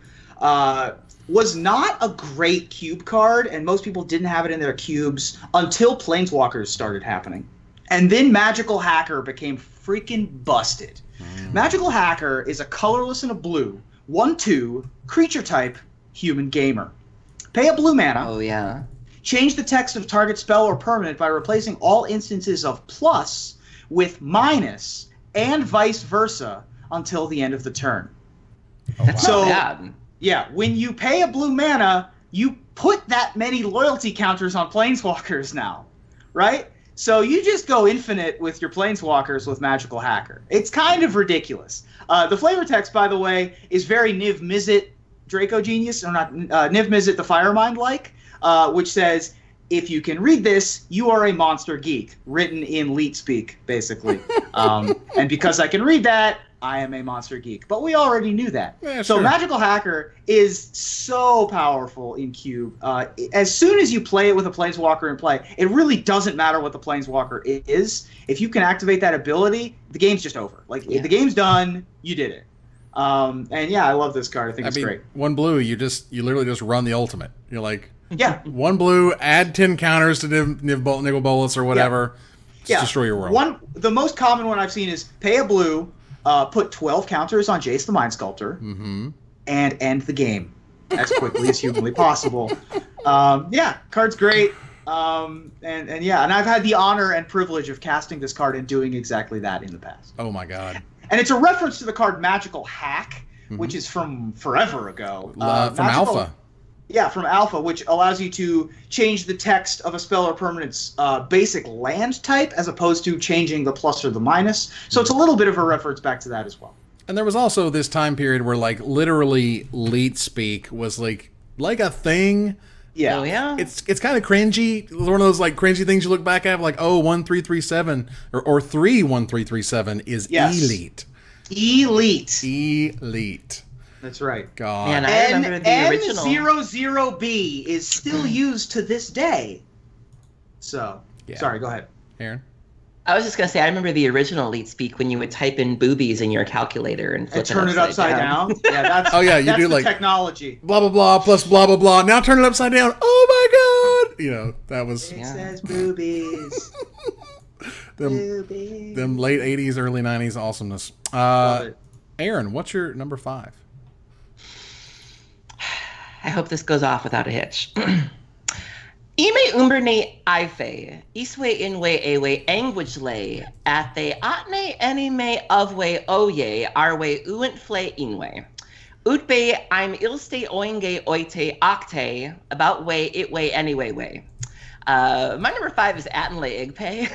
was not a great cube card, and most people didn't have it in their cubes until Planeswalkers started happening. And then Magical Hacker became freaking busted. Magical Hacker is a colorless and a blue, 1/2, creature type, human gamer. Pay a blue mana. Oh, yeah. Change the text of target spell or permanent by replacing all instances of plus with minus and vice versa until the end of the turn. That's not bad. Yeah, when you pay a blue mana, you put that many loyalty counters on Planeswalkers now, right? So you just go infinite with your Planeswalkers with Magical Hacker. It's kind of ridiculous. The flavor text, by the way, is very Niv Mizzet Draco Genius, or not Niv Mizzet the Firemind-like, which says, if you can read this, you are a monster geek, written in leet speak, basically. And because I can read that, I am a monster geek. But we already knew that. Yeah, so sure. Magical Hacker is so powerful in Cube. As soon as you play it with a Planeswalker in play, it really doesn't matter what the Planeswalker is. If you can activate that ability, the game's just over. If the game's done, you did it. And yeah, I love this card. I think it's great. 1 blue, you literally just run the ultimate. You're like, 1 blue, add 10 counters to Niggle Bolus or whatever. Just destroy your world. The most common one I've seen is pay a blue, put 12 counters on Jace the Mind Sculptor, and end the game as quickly as humanly possible. Card's great. And I've had the honor and privilege of casting this card and doing exactly that in the past. Oh my god. And it's a reference to the card Magical Hack, which is from forever ago. From Alpha. Yeah, from Alpha, which allows you to change the text of a spell or permanent's basic land type as opposed to changing the plus or the minus. So it's a little bit of a reference back to that as well. And there was also this time period where, literally leet speak was like a thing. Yeah. Oh, yeah. It's kind of cringy. One of those cringy things you look back at, 1337 or 31337 is elite. Elite. That's right. God. Man, I remember the original. N00B is still used to this day. So, sorry, go ahead. Aaron? I was just going to say, I remember the original Leet Speak when you would type in boobies in your calculator and flip turn it upside down. Yeah, that's the technology. Blah, blah, blah, plus blah, blah, blah. Now turn it upside down. Oh, my God. That was... It says boobies. Them late 80s, early 90s awesomeness. Love it. Aaron, what's your number 5? I hope this goes off without a hitch. Ime umberne ife, iswe inwe ewe anguage athe atne anime ofwe oye arwe uentfle inwe. Utbe I'm ilste oinge oite octe, about way itwe anyway way. My number 5 is Attenle Igpe,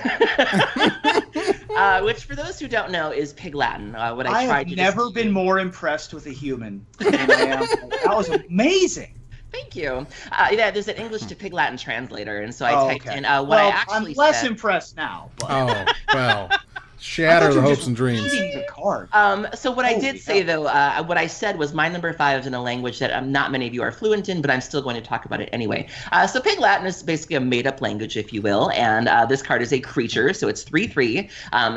which for those who don't know is Pig Latin. I have never been more impressed with a human than I am. That was amazing. Thank you. There's an English to Pig Latin translator, and so I typed in what I actually I'm less impressed now. But. Oh, well. Shatter the hopes and dreams. The card. So what I did say, though, what I said was my number 5 is in a language that not many of you are fluent in, but I'm still going to talk about it anyway. So Pig Latin is basically a made-up language, if you will, and this card is a creature, so it's 3/3.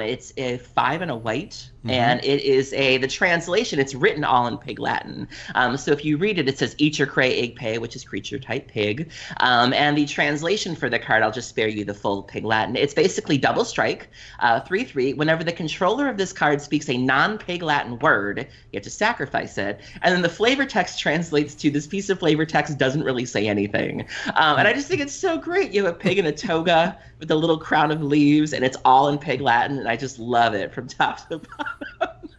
It's a 5 and a white, and it is the translation, it's written all in Pig Latin. So if you read it, it says Eat your cray egg pay, which is creature type pig. And the translation for the card, I'll just spare you the full Pig Latin. It's basically double strike, 3/3. Whenever the controller of this card speaks a non-Pig Latin word, you have to sacrifice it. And then the flavor text translates to this piece of flavor text doesn't really say anything. And I just think it's so great. You have a pig in a toga with a little crown of leaves, and it's all in Pig Latin, and I just love it from top to bottom.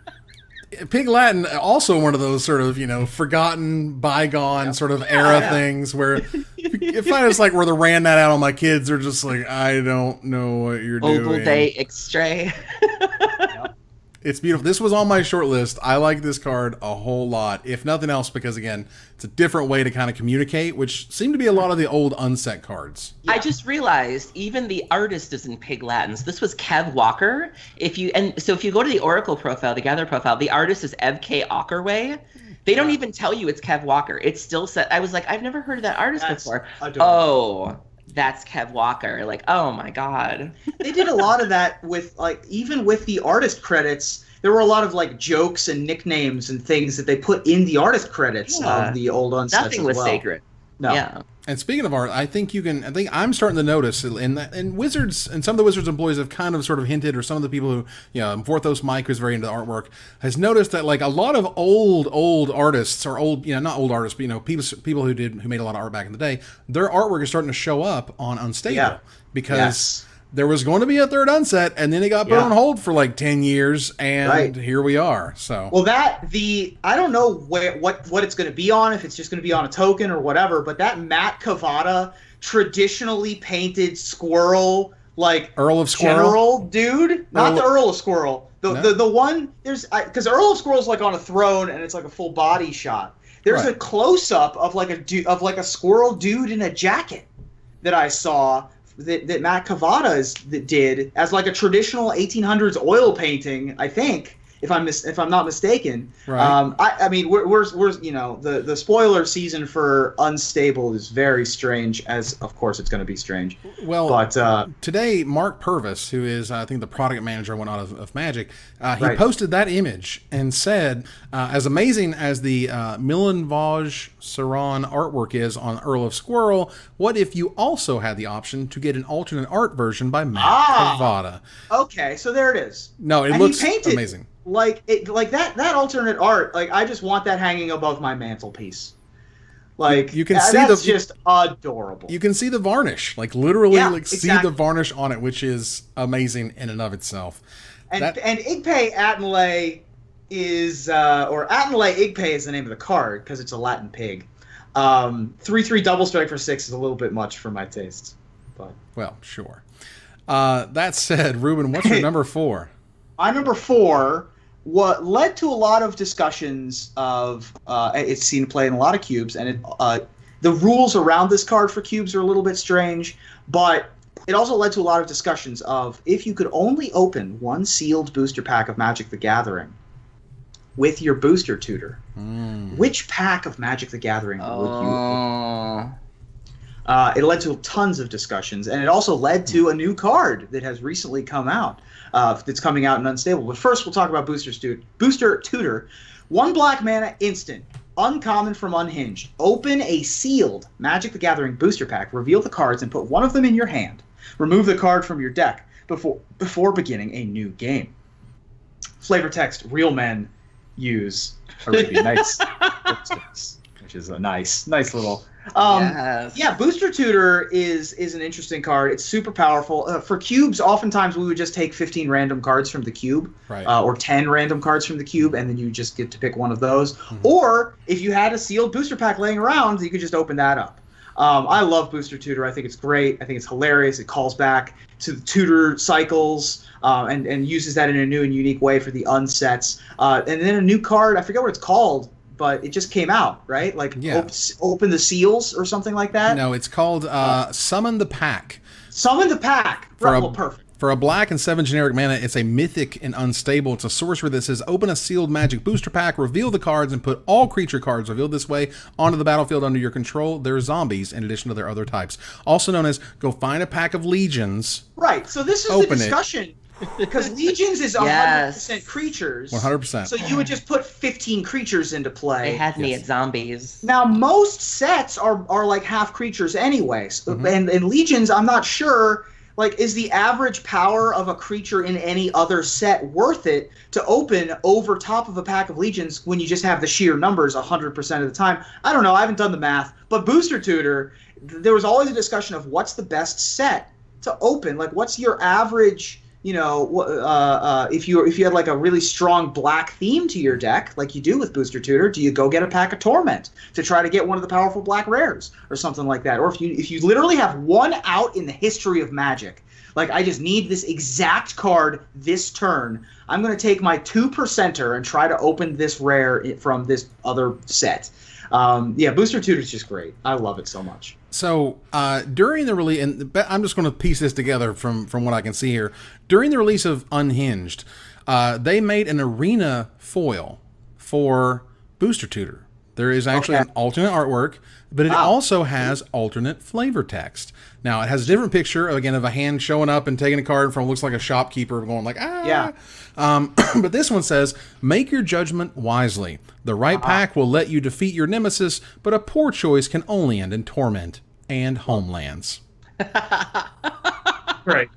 Pig Latin, also one of those sort of, forgotten, bygone sort of era things where if I just were to ran that out on my kids, they're just like, I don't know what you're doing. Ogle Day Extray. It's beautiful. This was on my short list. I like this card a whole lot, if nothing else, because again, it's a different way to kind of communicate, which seemed to be a lot of the old unset cards. Yeah. I just realized even the artist is in Pig Latins. This was Kev Walker. If you go to the Oracle profile, the Gather profile, the artist is Ev K. Ockerway. They don't even tell you it's Kev Walker. It's still set. I was like, I've never heard of that artist before. Adorable. Oh, that's Kev Walker. Like, oh my God. They did a lot of that with even with the artist credits. There were a lot of jokes and nicknames and things that they put in the artist credits of the old unsets. Nothing was sacred. No. Yeah. And speaking of art, I think I'm starting to notice, and Wizards, and some of the Wizards employees have kind of sort of hinted, or some of the people who, Vorthos Mike, who's very into the artwork, has noticed that a lot of old artists, or old, not old artists, but people who made a lot of art back in the day, their artwork is starting to show up on Unstable because there was going to be a third unset, and then it got put on hold for 10 years, and here we are. So I don't know what it's going to be on, if it's just going to be on a token or whatever, but that Matt Cavada traditionally painted squirrel, Earl of Squirrel general dude, not the Earl of Squirrel, the one because Earl of Squirrel's on a throne and it's a full body shot. There's a close up of a squirrel dude in a jacket that I saw. That Matt Cavada did as a traditional 1800s oil painting, I think, if I'm not mistaken. Right. I mean, we're the spoiler season for Unstable is very strange, as of course it's going to be strange. Well, but today Mark Purvis, who is I think the product manager and whatnot of Magic, he posted that image and said, as amazing as the Milan-Vaj Saran artwork is on Earl of Squirrel, what if you also had the option to get an alternate art version by Matt Cavada? Okay, so there it is. No, it looks amazing. That alternate art, I just want that hanging above my mantelpiece. You can see that's just adorable. You can see the varnish, literally, see the varnish on it, which is amazing in and of itself. And Igpay Atenlay is, or Atenlay Igpay is the name of the card because it's a Latin pig. 3/3 double strike for 6 is a little bit much for my tastes. But well, sure. That said, Ruben, what's your number 4? My number 4. What led to a lot of discussions of it's seen play in a lot of cubes, and the rules around this card for cubes are a little bit strange, but it also led to a lot of discussions of if you could only open one sealed booster pack of Magic the Gathering with your booster tutor, which pack of Magic the Gathering would you open? It led to tons of discussions, and it also led to a new card that has recently come out. That's coming out in Unstable. But first, we'll talk about Booster Tutor. 1 black mana instant, uncommon from Unhinged. Open a sealed Magic the Gathering booster pack, reveal the cards, and put one of them in your hand. Remove the card from your deck before beginning a new game. Flavor text: real men use Arabian Nights, which is a nice little. Yeah, Booster Tutor is an interesting card. It's super powerful. For cubes, oftentimes we would just take 15 random cards from the cube, or 10 random cards from the cube, and then you just get to pick one of those. Or if you had a sealed booster pack laying around, you could just open that up. I love Booster Tutor. I think it's great. I think it's hilarious. It calls back to the tutor cycles and uses that in a new and unique way for the unsets. And then a new card, I forget what it's called, but it just came out, right? Open the seals or something like that? No, it's called Summon the Pack. Summon the Pack. Perfect. For a black and 7 generic mana, it's a mythic and unstable. It's a sorcerer that says, open a sealed Magic booster pack, reveal the cards, and put all creature cards revealed this way onto the battlefield under your control. They're zombies in addition to their other types. Also known as, go find a pack of legions. Right, so this is the discussion. Because Legions is 100% creatures. 100%. So you would just put 15 creatures into play. They had me at zombies. Now, most sets are like half creatures anyways. And Legions, I'm not sure, is the average power of a creature in any other set worth it to open over top of a pack of Legions when you just have the sheer numbers 100% of the time? I don't know. I haven't done the math. But Booster Tutor, there was always a discussion of what's the best set to open. What's your average you know, if you had like a really strong black theme to your deck, like you do with Booster Tutor, do you go get a pack of Torment to try to get one of the powerful black rares or something like that? Or if you literally have one out in the history of Magic, like I just need this exact card this turn, I'm going to take my 2%er and try to open this rare from this other set. Yeah, Booster Tutor is just great. I love it so much. So during the release, and I'm just going to piece this together from what I can see here. During the release of Unhinged, they made an arena foil for Booster Tutor. There is actually an alternate artwork, but it also has alternate flavor text. Now, it has a different picture, again, of a hand showing up and taking a card from, looks like a shopkeeper going like, ah. Yeah. But this one says, make your judgment wisely. The right pack will let you defeat your nemesis, but a poor choice can only end in torment and homelands. Right.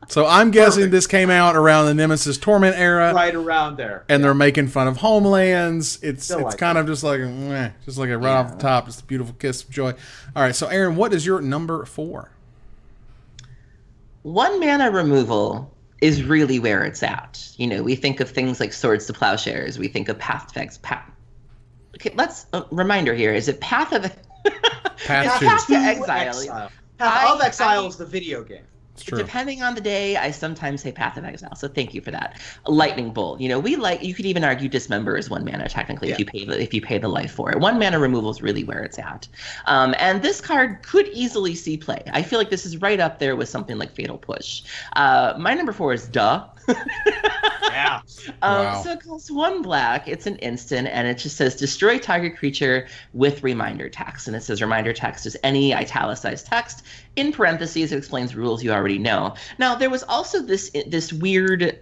So I'm guessing this came out around the Nemesis Torment era. Right around there. And they're making fun of homelands. It's like kind of just like, just like a right off the top. Just a beautiful kiss of joy. All right, so Aaron, what is your number 4? 1 mana removal is really where it's at. You know, we think of things like Swords to Plowshares. We think of Path Effects. Okay, let's reminder here. Is it Path of Path to Exile? Path of Exile is the video game. True. Depending on the day, I sometimes say Path of Exile. So thank you for that. Lightning Bolt. You know, you could even argue Dismember is 1 mana technically if you pay the life for it. 1 mana removal is really where it's at. And this card could easily see play. I feel like this is right up there with something like Fatal Push. My number 4 is Duh. Yeah. Wow. So it costs 1 black. It's an instant, and it just says destroy target creature with reminder text. And it says reminder text is any italicized text. In parentheses, it explains rules you already know. Now, there was also this weird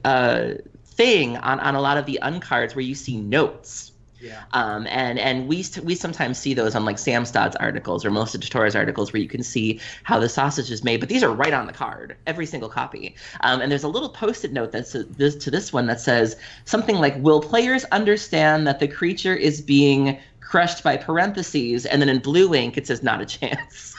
thing on a lot of the uncards where you see notes. Yeah. And we sometimes see those on like Sam Stodd's articles or most of Totoro's articles where you can see how the sausage is made, but these are right on the card, every single copy. And there's a little post-it note that's to this one that says something like, will players understand that the creature is being crushed by parentheses, and then in blue ink it says not a chance.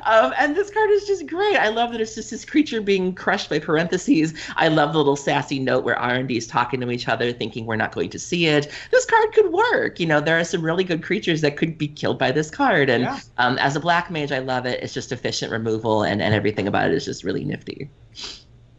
And this card is just great. I love that it's just this creature being crushed by parentheses. I love the little sassy note where R&D is talking to each other, thinking we're not going to see it. This card could work. You know, there are some really good creatures that could be killed by this card. And as a black mage, I love it. It's just efficient removal, and everything about it is just really nifty.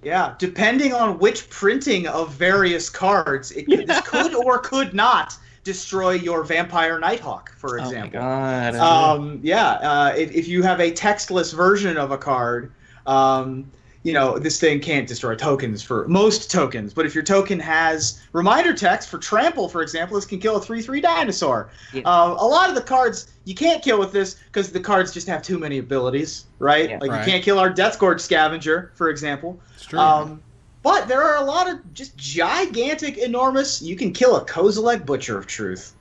Yeah, depending on which printing of various cards, this could or could not destroy your Vampire Nighthawk, for example. Oh my God. If you have a textless version of a card, you know, this thing can't destroy tokens for most tokens. But if your token has reminder text for trample, for example, this can kill a 3/3 dinosaur. Yeah. A lot of the cards you can't kill with this because the cards just have too many abilities, right? Yeah. Like you can't kill our Deathgorge Scavenger, for example. It's true. But there are a lot of just gigantic, enormous. You can kill a Kozilek Butcher of Truth.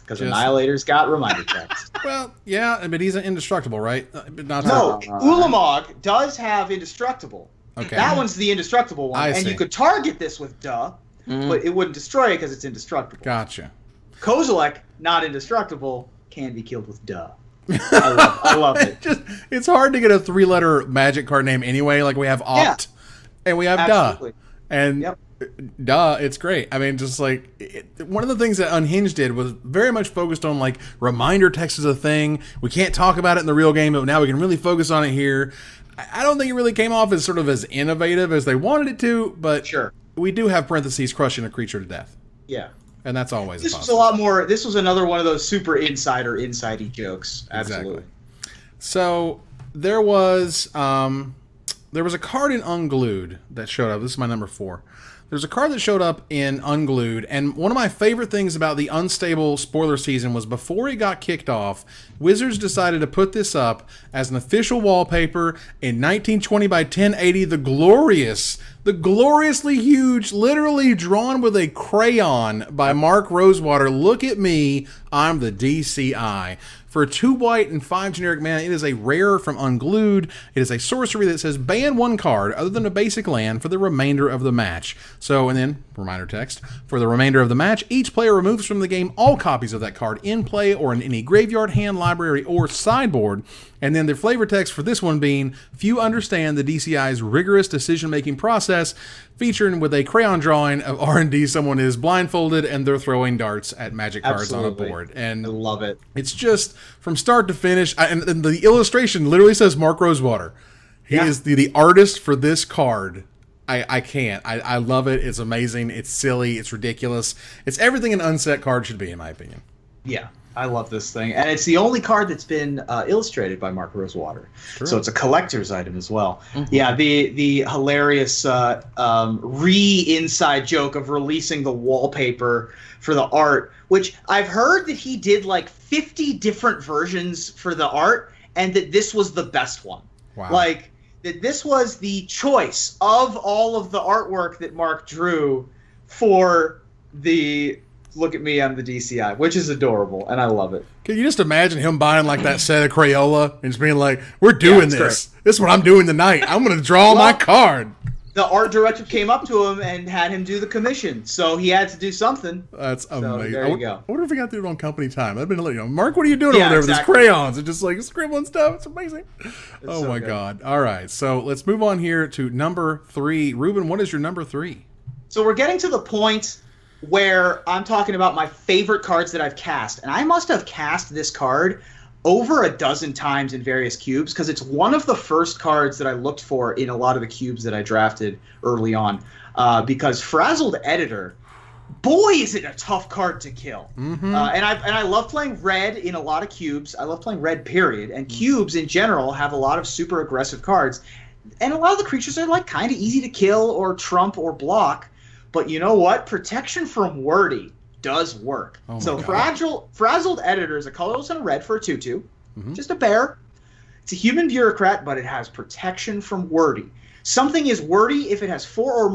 Because Annihilator's got reminder text. Well, yeah, but he's indestructible, right? But not no, Ulamog does have indestructible. Okay. That one's the indestructible one. I and see. You could target this with Duh, but it wouldn't destroy it because it's indestructible. Gotcha. Kozilek, not indestructible, can be killed with Duh. I love it. It's hard to get a 3-letter Magic card name anyway. Like we have Opt. And we have Absolutely. Duh. And Duh, it's great. I mean, just like, one of the things that Unhinged did was very much focused on, like, reminder text is a thing. We can't talk about it in the real game, but now we can really focus on it here. I don't think it really came off as sort of as innovative as they wanted it to, but we do have parentheses crushing a creature to death. Yeah. And that's always This was a lot more, this was another one of those super insidey jokes. Absolutely. Exactly. So, there was a card in Unglued that showed up. This is my number 4. There's a card that showed up in Unglued, and one of my favorite things about the Unstable spoiler season was before it got kicked off, Wizards decided to put this up as an official wallpaper in 1920 by 1080, the glorious the gloriously huge, literally drawn with a crayon by Mark Rosewater. Look at me, I'm the DCI. For 2 white and 5 generic mana, it is a rare from Unglued. It is a sorcery that says ban 1 card other than a basic land for the remainder of the match. So, and then, reminder text, for the remainder of the match, each player removes from the game all copies of that card in play or in any graveyard, hand, library, or sideboard. And then the flavor text for this one being, few understand the DCI's rigorous decision-making process, featuring with a crayon drawing of R&D someone is blindfolded and they're throwing darts at magic cards on a board. And I love it. It's just from start to finish. And the illustration literally says Mark Rosewater. He is the artist for this card. I can't. I love it. It's amazing. It's silly. It's ridiculous. It's everything an unset card should be, in my opinion. Yeah. I love this thing, and it's the only card that's been illustrated by Mark Rosewater, so it's a collector's item as well. Yeah, the hilarious inside joke of releasing the wallpaper for the art, which I've heard that he did like 50 different versions for the art, and that this was the best one. Wow. Like that this was the choice of all of the artwork that Mark drew for the. Look at me, I'm the DCI, which is adorable, and I love it. Can you just imagine him buying like that set of Crayola and just being like, we're doing this. Great. This is what I'm doing tonight. I'm going to draw my card. The art director came up to him and had him do the commission, so he had to do something. That's amazing. There you go. I wonder if he got to do it on company time. I've been like, Mark, what are you doing over there with these crayons? And just like scribbling stuff. It's amazing. Oh so my God. All right, so let's move on here to number 3. Ruben, what is your number 3? So we're getting to the point where I'm talking about my favorite cards that I've cast. And I must have cast this card over a dozen times in various cubes because it's one of the first cards that I looked for in a lot of the cubes that I drafted early on. Because Frazzled Editor, boy, is it a tough card to kill. And I love playing red in a lot of cubes. I love playing red, period. And cubes in general have a lot of super aggressive cards. And a lot of the creatures are like kind of easy to kill or trump or block. But you know what? Protection from Wordy does work. Oh so Frazzled Editor is a colorless and a red for a 2/2. Just a bear. It's a human bureaucrat, but it has protection from Wordy. Something is wordy if it has 4 or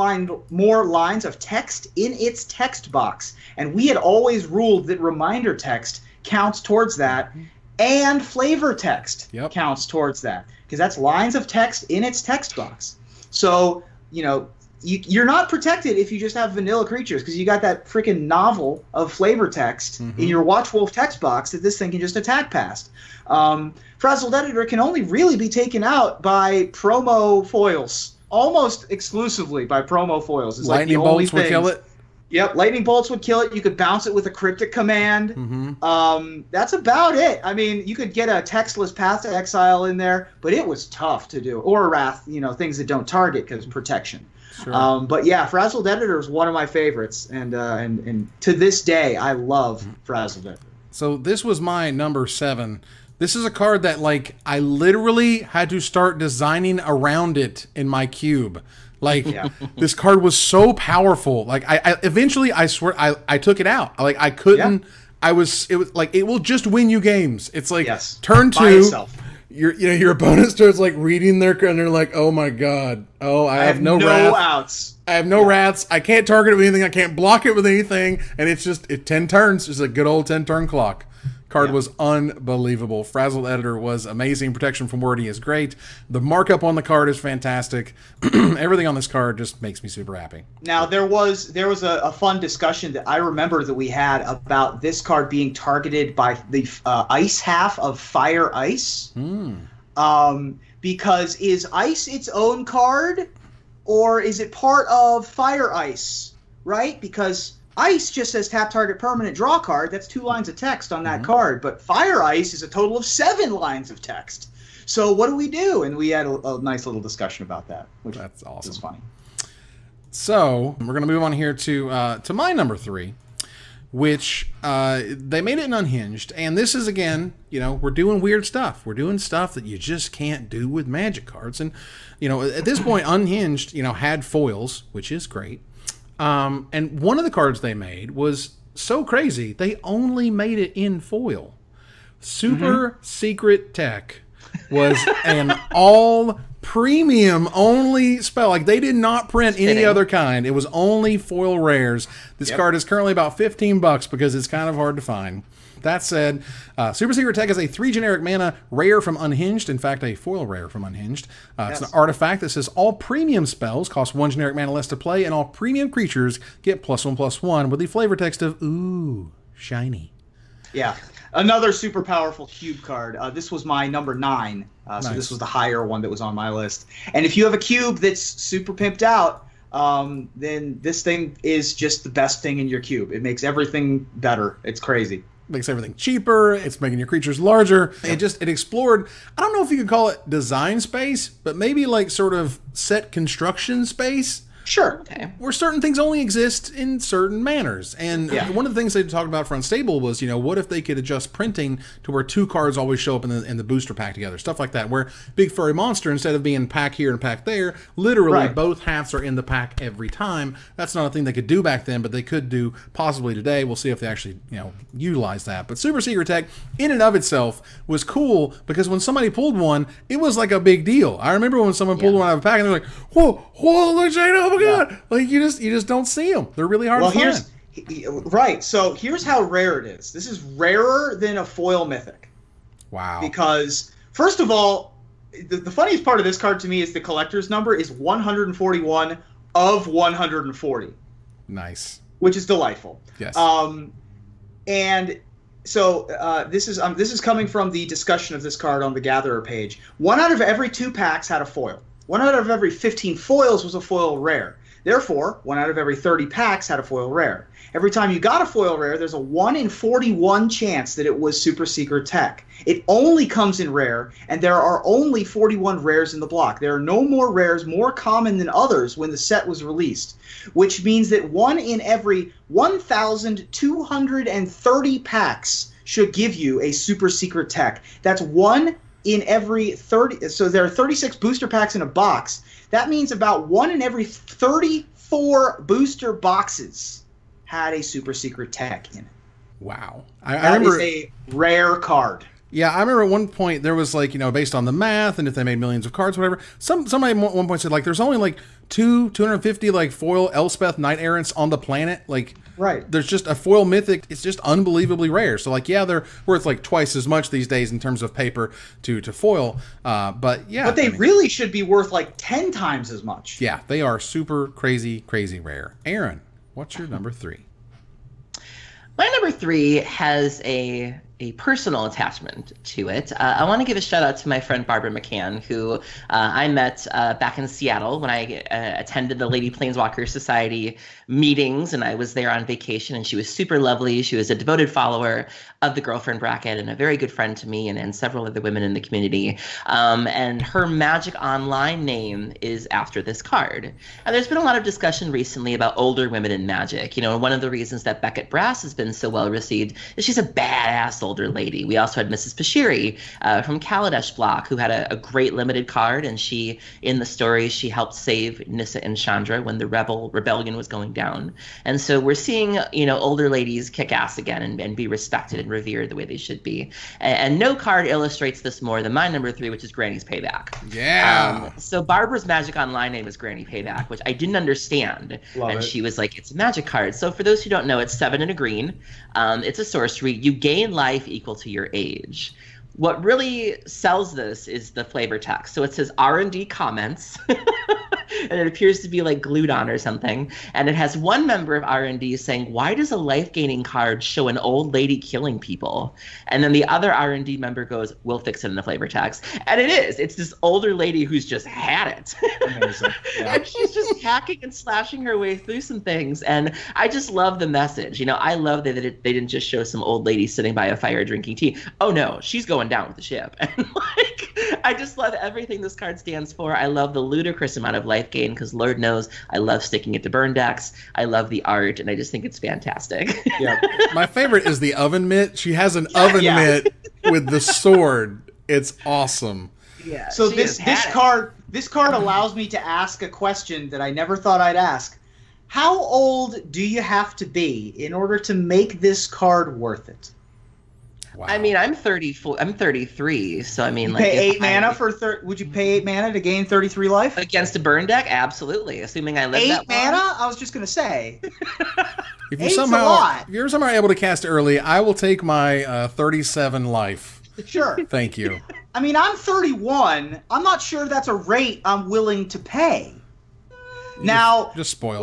more lines of text in its text box. And we had always ruled that reminder text counts towards that, and flavor text counts towards that. Because that's lines of text in its text box. So, you know, you're not protected if you just have vanilla creatures because you got that freaking novel of flavor text in your Watchwolf text box that this thing can just attack past. Frazzled Editor can only really be taken out by promo foils, almost exclusively by promo foils. It's Lightning like the only bolts would kill it? Yep, Lightning Bolts would kill it. You could bounce it with a Cryptic Command. That's about it. I mean, you could get a textless Path to Exile in there, but it was tough to do. Or a Wrath, you know, things that don't target because protection. Sure. But yeah, Frazzled Editor is one of my favorites, and to this day, I love Frazzled Editor. So this was my number 7. This is a card that, like, I literally had to start designing around it in my cube. Like, this card was so powerful. Like, I eventually, I swear, I took it out. Like, I couldn't. It was like, it will just win you games. It's like turn 2. Your opponent starts like reading their and they're like, oh my God, I have no outs. I have no wraths. I can't target it with anything. I can't block it with anything. And it's just 10 turns. It's a good old 10-turn clock. Card was unbelievable. Frazzled Editor was amazing. Protection from Wordy is great. The markup on the card is fantastic. Everything on this card just makes me super happy. Now, there was a fun discussion that I remember that we had about this card being targeted by the ice half of Fire Ice. Because is Ice its own card, or is it part of Fire Ice, right? Because Ice just says tap target permanent, draw card. That's 2 lines of text on that card. But Fire Ice is a total of 7 lines of text. So what do we do? And we had a nice little discussion about that, which that's awesome. Was funny. So we're going to move on here to my number 3, which they made it in Unhinged. And this is, again, you know, we're doing weird stuff. We're doing stuff that you just can't do with Magic cards. And, you know, at this point, Unhinged, you know, had foils, which is great. And one of the cards they made was so crazy, they only made it in foil. Super Secret Tech was an all premium only spell. Like, they did not print any Fitting. other kind. It was only foil rares. This card is currently about $15 because it's kind of hard to find. That said, Super Secret Tech is a 3 generic mana rare from Unhinged. In fact, a foil rare from Unhinged. It's an artifact that says all premium spells cost 1 generic mana less to play, and all premium creatures get +1/+1 with the flavor text of, ooh, shiny. Yeah. Another super powerful cube card. This was my number 9. So this was the higher one that was on my list. And if you have a cube that's super pimped out, then this thing is just the best thing in your cube. It makes everything better. It's crazy. Makes everything cheaper. It's making your creatures larger. It explored, I don't know if you could call it design space, but maybe like sort of set construction space. Sure. Okay. Where certain things only exist in certain manners. And one of the things they talked about for Unstable was, what if they could adjust printing to where 2 cards always show up in the booster pack together, stuff like that, where Big Furry Monster, instead of being pack here and pack there, literally both halves are in the pack every time. That's not a thing they could do back then, but they could do possibly today. We'll see if they actually, utilize that. But Super Secret Tech, in and of itself, was cool because when somebody pulled one, it was like a big deal. I remember when someone pulled one out of a pack and they're like, whoa, look, Jane, oh my God. Like, you just don't see them. They're really hard to find. Right. So here's how rare it is. This is rarer than a foil mythic. Wow. Because, first of all, the funniest part of this card to me is the collector's number is 141 of 140. Nice. Which is delightful. Yes. And so this is coming from the discussion of this card on the Gatherer page. 1 out of every 2 packs had a foil. 1 out of every 15 foils was a foil rare. Therefore, 1 out of every 30 packs had a foil rare. Every time you got a foil rare, there's a 1 in 41 chance that it was Super Secret Tech. It only comes in rare, and there are only 41 rares in the block. There are no more rares more common than others when the set was released, which means that 1 in every 1,230 packs should give you a Super Secret Tech. That's 1 in every 30. So there are 36 booster packs in a box. That means about 1 in every 34 booster boxes had a Super Secret Tech in it. Wow. I remember is a rare card. Yeah, I remember at one point there was like, based on the math and if they made millions of cards, whatever, somebody at one point said like there's only like 250 like foil Elspeth Knight Errants on the planet. Like, there's just a foil mythic. It's just unbelievably rare. So like, yeah, they're worth like twice as much these days in terms of paper to foil. But yeah. But they really should be worth like 10 times as much. Yeah, they are super crazy rare. Aaron, what's your number 3? My number 3 has a personal attachment to it. I want to give a shout out to my friend Barbara McCann, who I met back in Seattle when I attended the Lady Planeswalker Society meetings, and I was there on vacation, and she was super lovely. She was a devoted follower of the Girlfriend Bracket and a very good friend to me and several other women in the community. And her Magic Online name is after this card. And there's been a lot of discussion recently about older women in Magic. And one of the reasons that Beckett Brass has been so well received is she's a badass older lady. We also had Mrs. Bashiri from Kaladesh Block, who had a great limited card, and she, in the story, she helped save Nissa and Chandra when the rebellion was going down. And so we're seeing, older ladies kick ass again and be respected and revered the way they should be. And no card illustrates this more than my number 3, which is Grannies Payback. Yeah. So Barbara's Magic Online name is Granny Payback, which I didn't understand. She was like, it's a magic card. So for those who don't know, it's 7 and a green. It's a sorcery. You gain life equal to your age. What really sells this is the flavor text. So it says R&D comments, and it appears to be like glued on or something. And it has one member of R&D saying, why does a life-gaining card show an old lady killing people? And then the other R&D member goes, we'll fix it in the flavor text. And it is. It's this older lady who's just had it. Amazing. Yeah. And she's just hacking and slashing her way through some things. And I just love the message. I love that they didn't just show some old lady sitting by a fire drinking tea. Oh, no, she's going down with the ship. And I just love everything this card stands for. I love the ludicrous amount of life gain because Lord knows I love sticking it to burn decks. I love the art, and I just think it's fantastic. Yeah. My favorite is the oven mitt. She has an oven mitt with the sword. It's awesome. Yeah. So this card allows me to ask a question that I never thought I'd ask. How old do you have to be in order to make this card worth it? Wow. I mean, I'm 34. I'm 33, so I mean, You like, pay if 8 mana for would you pay 8 mana to gain 33 life? against a burn deck, absolutely. Assuming I live 8 that long. mana? I was just gonna say. If Eight's a lot. if you're somehow able to cast early, I will take my 37 life. Sure. Thank you. I mean, I'm 31. I'm not sure that's a rate I'm willing to pay. Now, Just spoiled.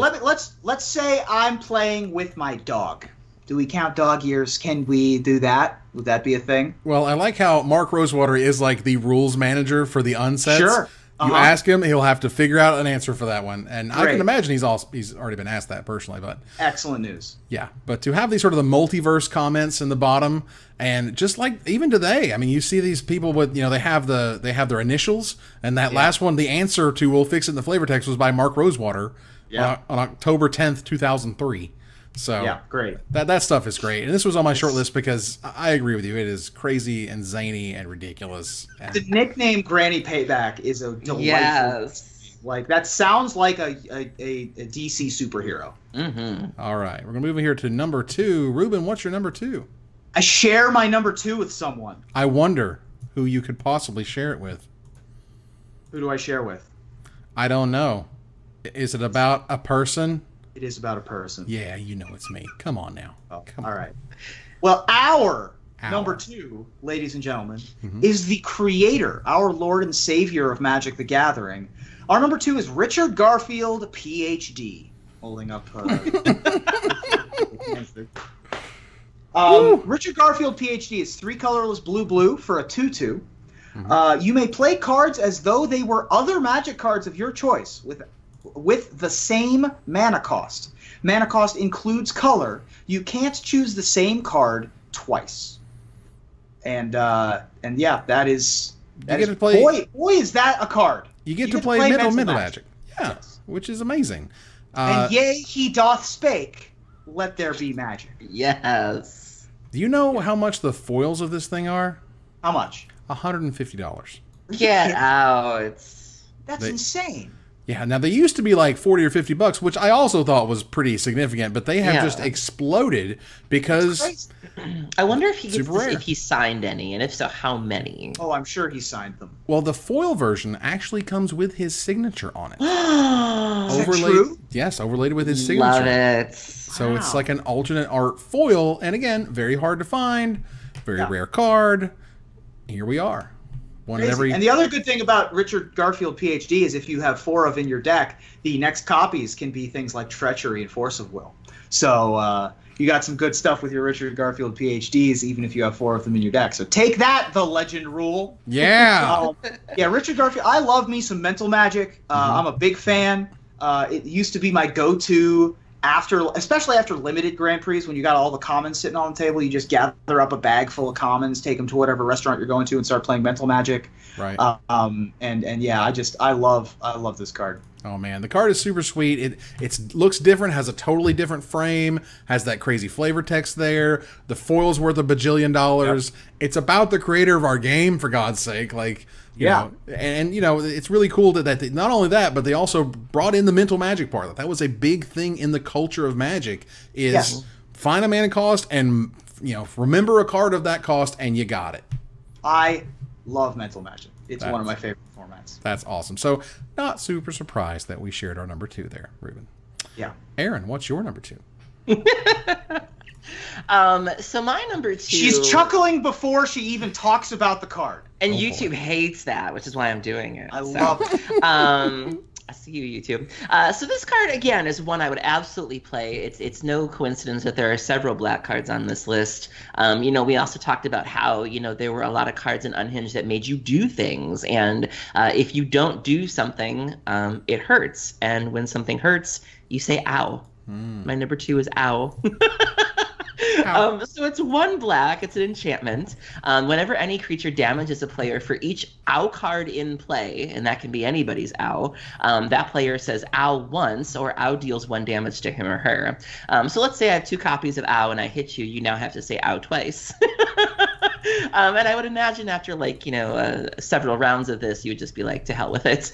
let's say I'm playing with my dog. Do we count dog years? Can we do that? Would that be a thing? Well, I like how Mark Rosewater is like the rules manager for the unsets. Sure. You ask him, he'll have to figure out an answer for that one. And I Great. can imagine he's already been asked that personally, but Excellent news. yeah. But to have these sort of the multiverse comments in the bottom, and just like even today, I mean, you see these people with, they have their initials, and that last one, the answer to "We'll Fix It" in the flavor text was by Mark Rosewater on October 10th, 2003. So Yeah, great. That stuff is great. And this was on my short list because I agree with you. It is crazy and zany and ridiculous. And The nickname Granny Payback is a delightful. Yes. Like, that sounds like a DC superhero. Mm-hmm. all right, we're going to move here to number 2. Ruben, what's your number 2? I share my number 2 with someone. I wonder who you could possibly share it with. Who do I share with? I don't know. Is it about a person? It is about a person. Yeah, you know it's me. Come on now. Oh, Come all on. right. Well, our Our. number 2, ladies and gentlemen, is the creator, our Lord and Savior of Magic the Gathering. Our number 2 is Richard Garfield, PhD. Holding up. Richard Garfield, PhD is 3 colorless blue for a 2/2. You may play cards as though they were other Magic cards of your choice with the same mana cost. Mana cost includes color. You can't choose the same card twice. And yeah, that is get to play- boy, is that a card. You get to play mental magic. Yeah, Yes. which is amazing. And yea, he doth spake, let there be magic. Yes. Do you know how much the foils of this thing are? How much? $150. Get out. That's They- insane. Yeah, now they used to be like 40 or 50 bucks, which I also thought was pretty significant, but they have Yeah. just exploded because Crazy. I wonder if he gets Super rare. if he signed any, and if so, how many? Oh, I'm sure he signed them. well, the foil version actually comes with his signature on it. Is that true? Yes, overlaid with his signature. Love it. So it's Wow. like an alternate art foil, and again, very hard to find, very Yeah. rare card. Here we are. One in Crazy. every. And the other good thing about Richard Garfield, PhD, is if you have 4 of in your deck, the next copies can be things like Treachery and Force of Will. So you got some good stuff with your Richard Garfield PhDs, even if you have 4 of them in your deck. So take that, the legend rule. Yeah. Yeah, Richard Garfield. I love me some mental magic. I'm a big fan. It used to be my go-to especially after limited Grand Prix, when you got all the commons sitting on the table. You just gather up a bag full of commons, take them to whatever restaurant you're going to, and start playing mental magic. Right. And yeah, I love this card. Oh man, the card is super sweet. It looks different, has a totally different frame, has that crazy flavor text there. The foil's worth $1 bajillion. Yep. It's about the creator of our game, for God's sake. Like, you know, and it's really cool that they, not only that, but they also brought in the mental magic part. That was a big thing in the culture of Magic. Is find a mana cost and remember a card of that cost, and you got it. I love mental magic. It's one of my favorite formats. That's awesome. So, not super surprised that we shared our number 2 there, Ruben. Yeah. Aaron, what's your number 2? So my number 2. She's chuckling before she even talks about the card. And YouTube hates that, which is why I'm doing it. I love it. I see you, YouTube. So this card, again, is one I would absolutely play. It's no coincidence that there are several black cards on this list. We also talked about how, there were a lot of cards in Unhinged that made you do things. And if you don't do something, it hurts. And when something hurts, you say, ow. My number 2 is ow. So it's 1 black. It's an enchantment. Whenever any creature damages a player for each ow card in play, and that can be anybody's ow, that player says ow once, or ow deals 1 damage to him or her. So let's say I have 2 copies of ow and I hit you. You now have to say ow twice. And I would imagine after several rounds of this, you would just be like, to hell with it.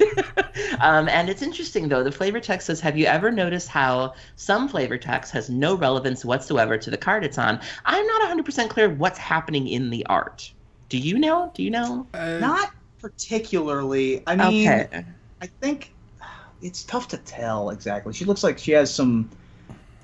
And it's interesting, though. The flavor text says, have you ever noticed how some flavor text has no relevance whatsoever to the card it's on? I'm not 100% clear what's happening in the art. Do you know? Do you know? Not particularly. I mean, okay. I think it's tough to tell exactly. She looks like she has some,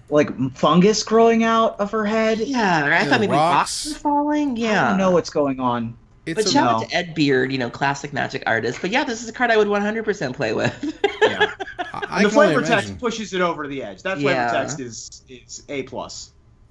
like, fungus growing out of her head. Yeah, or I thought maybe rocks were falling. Yeah. I don't know what's going on. But shout out to Ed Beard, classic Magic artist. But yeah, this is a card I would 100% play with. Yeah. The flavor text pushes it over to the edge. That flavor text is A+.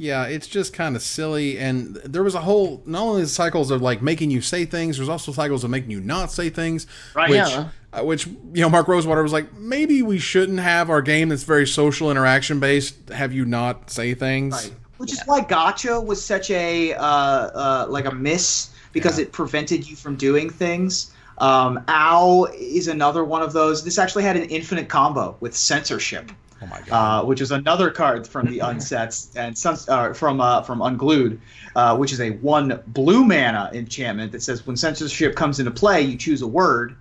Yeah, it's just kind of silly, and there was a whole, not only the cycles of like making you say things, there's also cycles of making you not say things, right? Which Mark Rosewater was like, maybe we shouldn't have our game that's very social interaction based have you not say things, right? Which is why Gotcha was such a like a miss because it prevented you from doing things. Ow is another one of those. This actually had an infinite combo with censorship. Oh my God. Which is another card from the unsets and from Unglued, which is a 1 blue mana enchantment that says when censorship comes into play, you choose a word,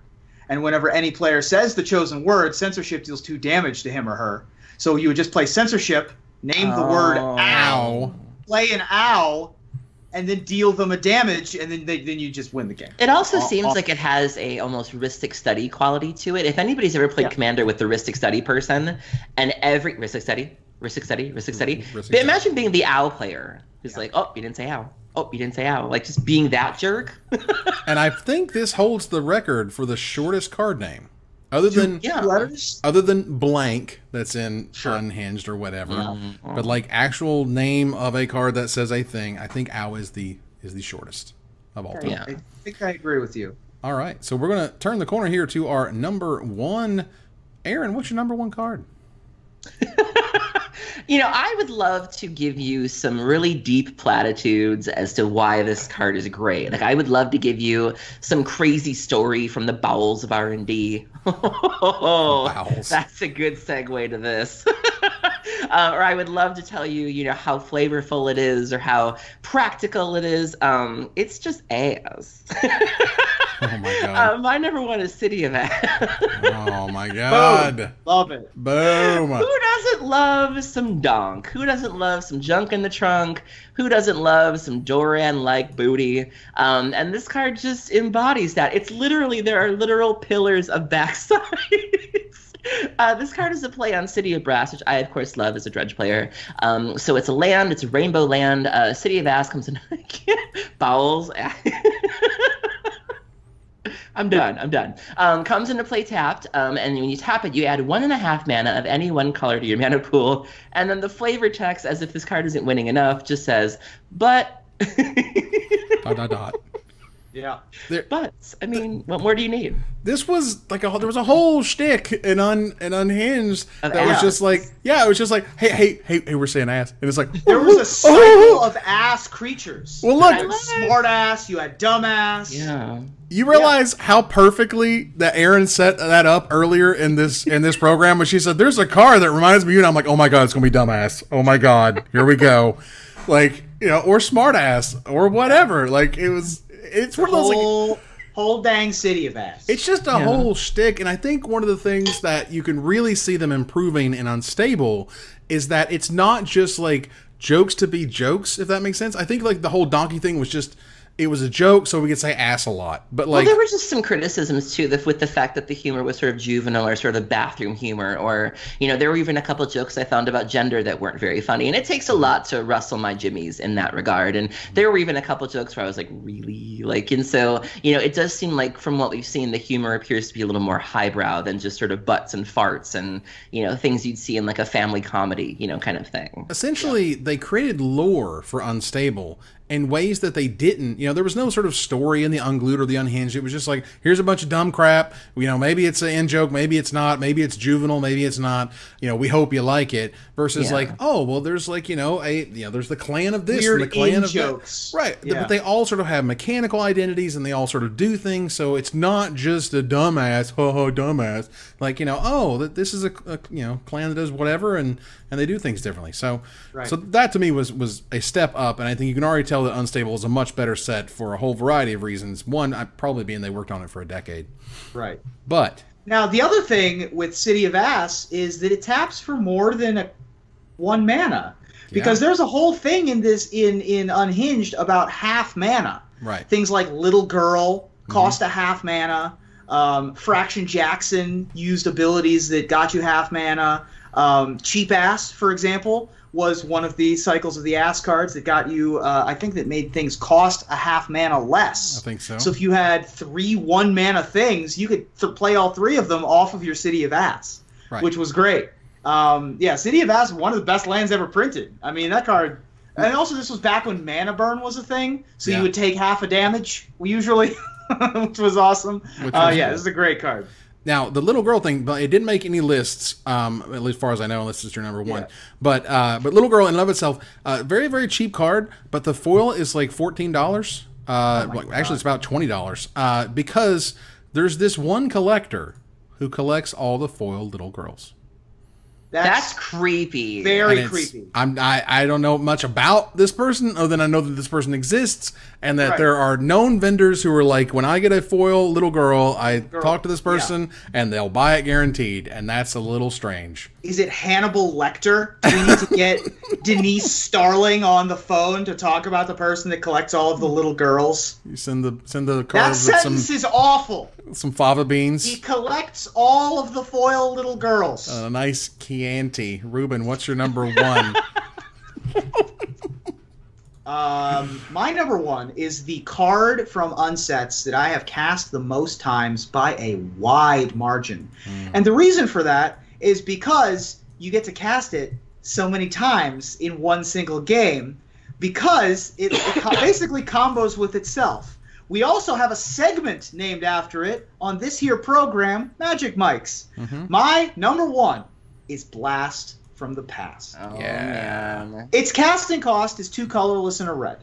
and whenever any player says the chosen word, censorship deals 2 damage to him or her. So you would just play censorship, name the word ow, play an ow, and then deal them a damage, and then you just win the game. It also seems like it has a almost Rhystic Study quality to it. If anybody's ever played Commander with the Rhystic Study person, and every Rhystic Study. But imagine being the owl player who's like, oh, you didn't say owl. Oh, you didn't say owl. Like just being that jerk. And I think this holds the record for the shortest card name. Other than blank, that's in Unhinged or whatever, but like actual name of a card that says a thing, I think owl is the shortest of all time. Yeah, I think I agree with you. All right, so we're gonna turn the corner here to our number 1. Aaron, what's your number 1 card? I would love to give you some really deep platitudes as to why this card is great. Like, I would love to give you some crazy story from the bowels of R&D. Bowels. That's a good segue to this. Or I would love to tell you, how flavorful it is or how practical it is. It's just ass. Oh my God. My number 1 is City of Ass. Oh my God. Boom. Love it. Boom. Who doesn't love some donk? Who doesn't love some junk in the trunk? Who doesn't love some Doran-like booty? And this card just embodies that. It's literally, there are literal pillars of backsides. This card is a play on City of Brass, which I, of course, love as a Dredge player. So it's a land. It's a rainbow land. City of Ass comes in bowels. I'm done. Comes into play tapped, and when you tap it, you add 1.5 mana of any one color to your mana pool, and then the flavor text, as if this card isn't winning enough, just says, but... ... Yeah. But, I mean, what more do you need? This was like there was a whole shtick in Unhinged that was just like, it was just like, hey, we're saying ass. And it's like, there was a cycle of ass creatures. Well, look. You had smart ass, you had dumb ass. Yeah. You realize how perfectly that Aaron set that up earlier in this program when she said, there's a card that reminds me of you, and I'm like, oh my God, it's going to be dumbass. Oh my God, here we go. Like, or smart ass or whatever. Like, it's one of those like, whole dang City of Ass. It's just a whole shtick, and I think one of the things that you can really see them improving in Unstable is that it's not just like jokes to be jokes, if that makes sense. I think like the whole donkey thing was just, it was a joke, so we could say ass a lot. But like, well, there were just some criticisms too, with the fact that the humor was sort of juvenile or sort of bathroom humor, or there were even a couple of jokes I found about gender that weren't very funny. And it takes a lot to rustle my jimmies in that regard. And there were even a couple of jokes where I was like, really, and so it does seem like from what we've seen, the humor appears to be a little more highbrow than just sort of butts and farts and things you'd see in like a family comedy, kind of thing. Essentially, they created lore for Unstable in ways that they didn't. There was no sort of story in the Unglued or the Unhinged. It was just like, here's a bunch of dumb crap. Maybe it's an in-joke, maybe it's not, maybe it's juvenile, maybe it's not. We hope you like it. Versus like, oh, well, there's like, there's the clan of this weird and the clan of that. Right. Yeah. But they all sort of have mechanical identities and they all sort of do things. So it's not just a dumbass, dumbass. Like, this is a clan that does whatever and they do things differently. So, so that to me was a step up. And I think you can already tell that Unstable is a much better set for a whole variety of reasons. One, probably being they worked on it for a decade. Right. But Now, the other thing with City of Ass is that it taps for more than 1 mana. Because there's a whole thing in this in Unhinged about half mana. Right. Things like Little Girl cost a half mana. Fraction Jackson used abilities that got you half mana. Cheap Ass, for example, was one of the Cycles of the Ass cards that got you, I think that made things cost a half mana less. I think so. So if you had 3 1-mana things, you could play all 3 of them off of your City of Ass, which was great. Yeah, City of Ass, one of the best lands ever printed. I mean, that card... And also, this was back when Mana Burn was a thing, so you would take half a damage, usually, which was awesome. Yeah, this is a great card. Now, the Little Girl thing, but it didn't make any lists, at least as far as I know, unless it's your number 1. But Little Girl in and of itself, very, very cheap card, but the foil is like $14. Actually, it's about $20 because there's this one collector who collects all the foil Little Girls. That's creepy. Very creepy. I don't know much about this person other than I know that this person exists and that there are known vendors who are like, when I get a foil Little Girl, I talk to this person and they'll buy it guaranteed. And that's a little strange. Is it Hannibal Lecter? Do we need to get Denise Starling on the phone to talk about the person that collects all of the Little Girls? You send the card that sentence is awful. Some fava beans. He collects all of the foil Little Girls. A nice Chianti. Ruben, what's your number 1? My number 1 is the card from Unsets that I have cast the most times by a wide margin. And the reason for that is because you get to cast it so many times in one single game because it basically combos with itself. We also have a segment named after it on this here program, Magic Mike's. My number 1 is Blast from the Past. Oh, man. Its casting cost is 2 colorless and a red.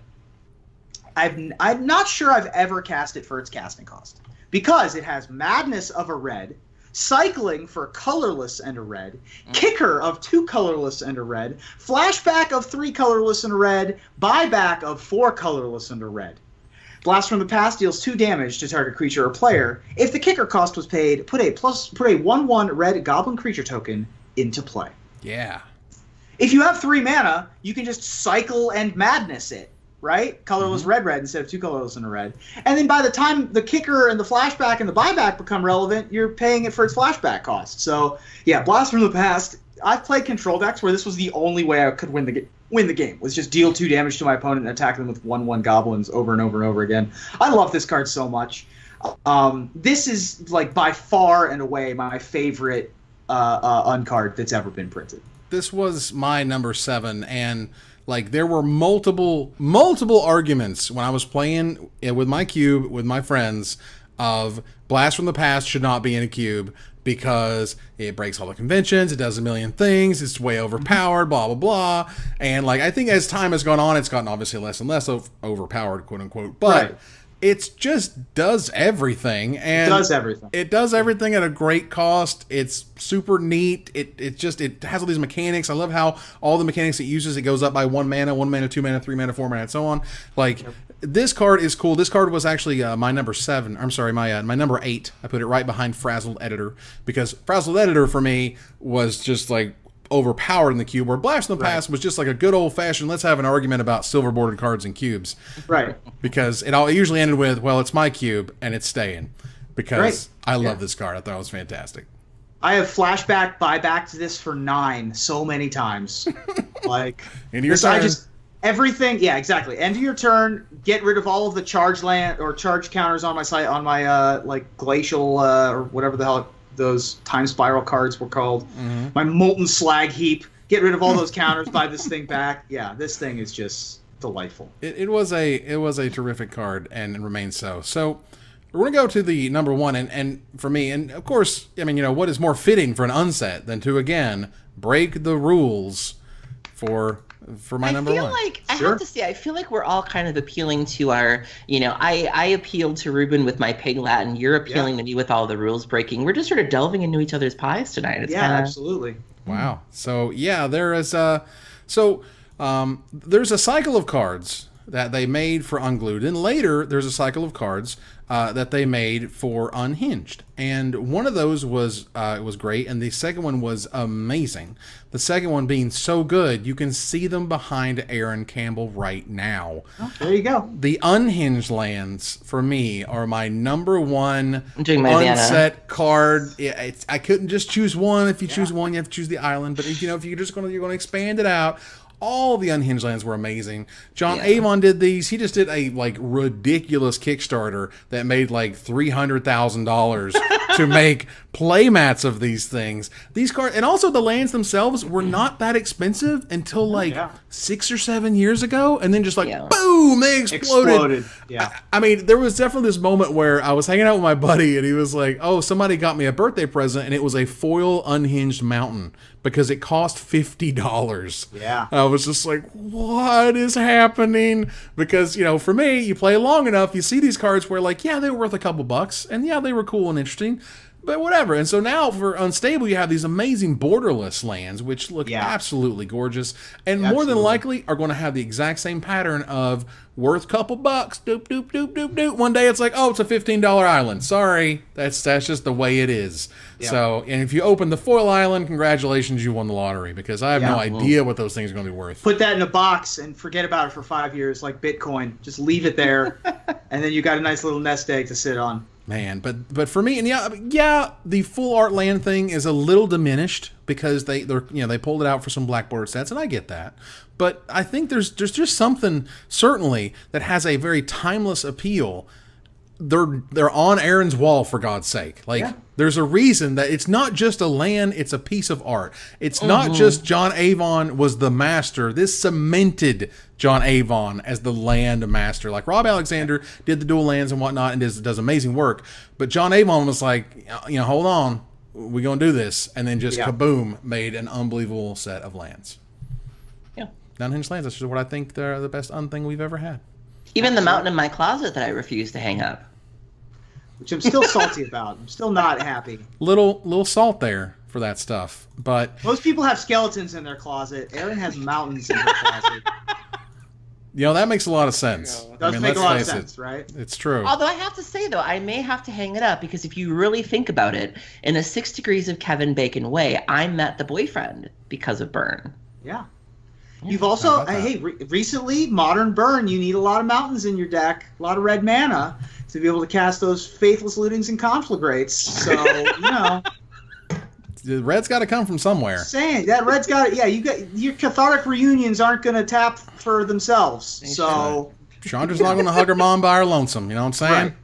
I'm not sure I've ever cast it for its casting cost because it has Madness of a red, Cycling for colorless and a red, Kicker of 2 colorless and a red, Flashback of 3 colorless and a red, Buyback of 4 colorless and a red. Blast from the Past deals 2 damage to target creature or player. If the kicker cost was paid, put a 1/1 red goblin creature token into play. Yeah. If you have 3 mana, you can just cycle and madness it, right? Colorless red instead of 2 colorless and a red. And then by the time the kicker and the flashback and the buyback become relevant, you're paying it for its flashback cost. So yeah, Blast from the Past. I've played control decks where this was the only way I could win the game, was just deal 2 damage to my opponent and attack them with 1/1 goblins over and over and over again. I love this card so much. This is like by far and away my favorite uncard that's ever been printed. This was my number 7, and like there were multiple arguments when I was playing with my cube with my friends of Blast from the Past should not be in a cube because it breaks all the conventions, it does a million things, it's way overpowered, blah, blah, blah. And like I think as time has gone on, it's gotten obviously less and less overpowered, quote unquote. But it just does everything. And it does everything. It does everything at a great cost. It's super neat. It has all these mechanics. I love how all the mechanics it uses, it goes up by 1 mana, 1 mana, 2 mana, 3 mana, 4 mana, and so on. Like this card is cool. This card was actually my number 7. I'm sorry, my number 8. I put it right behind Frazzled Editor because Frazzled Editor for me was just like overpowered in the cube, where Blast from the Past was just like a good old-fashioned let's have an argument about silver bordered cards and cubes, because it usually ended with, well, it's my cube and it's staying, because I love this card. I thought it was fantastic. I have flashback buyback to this for 9 so many times. Like into your turn. Everything, yeah, exactly. End of your turn, get rid of all of the charge land or charge counters on my site, on my like glacial or whatever the hell those time spiral cards were called. My molten slag heap. Get rid of all those counters, buy this thing back. Yeah, this thing is just delightful. It was a terrific card and remains so. So we're gonna go to the number 1, and for me, and of course, I mean, you know, what is more fitting for an unset than to again break the rules for my number 1. I have to say, I feel like we're all kind of appealing to our, you know, I appealed to Ruben with my Pig Latin. You're appealing to me with all the rules breaking. We're just sort of delving into each other's pies tonight. It's kinda... absolutely. Wow. So yeah, there is there's a cycle of cards that they made for Unglued, and later there's a cycle of cards that they made for Unhinged, and one of those was great, and the second one was amazing. The second one being so good, you can see them behind Aaron Campbell right now. Oh, there you go. The Unhinged lands for me are my number one unset card. I couldn't just choose one. If you choose one, you have to choose the island. But if you're just you're going to expand it out. All the Unhinged lands were amazing. John Avon did these. He just did a ridiculous Kickstarter that made $300,000 to make playmats of these things. These cards, and also the lands themselves were not that expensive until 6 or 7 years ago, and then just boom, they exploded. Yeah. I mean, there was definitely this moment where I was hanging out with my buddy, and he was like, "Oh, somebody got me a birthday present, and it was a foil Unhinged mountain." Because it cost $50. Yeah. I was just like, what is happening? Because, for me, you play long enough, you see these cards where they were worth a couple bucks. And yeah, they were cool and interesting. But whatever. And so now for Unstable, you have these amazing borderless lands, which look absolutely gorgeous. And more than likely are going to have the exact same pattern of worth a couple bucks. Doop, doop, doop, doop, doop. One day it's like, oh, it's a $15 island. Sorry. That's just the way it is. Yeah. So, and if you open the foil island, congratulations, you won the lottery. Because I have no idea what those things are going to be worth. Put that in a box and forget about it for 5 years like Bitcoin. Just leave it there. And then you got a nice little nest egg to sit on. Man, but for me, and the full art land thing is a little diminished because they pulled it out for some black border sets, and I get that. But I think there's just something certainly that has a very timeless appeal. They're on Aaron's wall, for God's sake. There's a reason that it's not just a land, it's a piece of art. It's not just John Avon was the master. This cemented John Avon as the land master. Like Rob Alexander did the dual lands and whatnot and does amazing work. But John Avon was like, hold on, we're going to do this. And then just kaboom, made an unbelievable set of lands. Yeah. Unhinged lands, that's just what I think they're the best unthing we've ever had. Even the mountain in my closet that I refuse to hang up. Which I'm still salty about. I'm still not happy. Little salt there for that stuff. But most people have skeletons in their closet. Aaron has mountains in her closet. That makes a lot of sense. It does make a lot of sense, right? It's true. Although I have to say, though, I may have to hang it up because if you really think about it, in a 6 Degrees of Kevin Bacon way, I met the boyfriend because of Burn. Yeah. You've also, recently, Modern Burn, you need a lot of mountains in your deck, a lot of red mana to be able to cast those Faithless Lootings and Conflagrates. So, The red's got to come from somewhere. Saying that red's got it. Yeah, your cathartic reunions aren't going to tap for themselves. So Chandra's not going to hug her mom by her lonesome. You know what I'm saying? Right.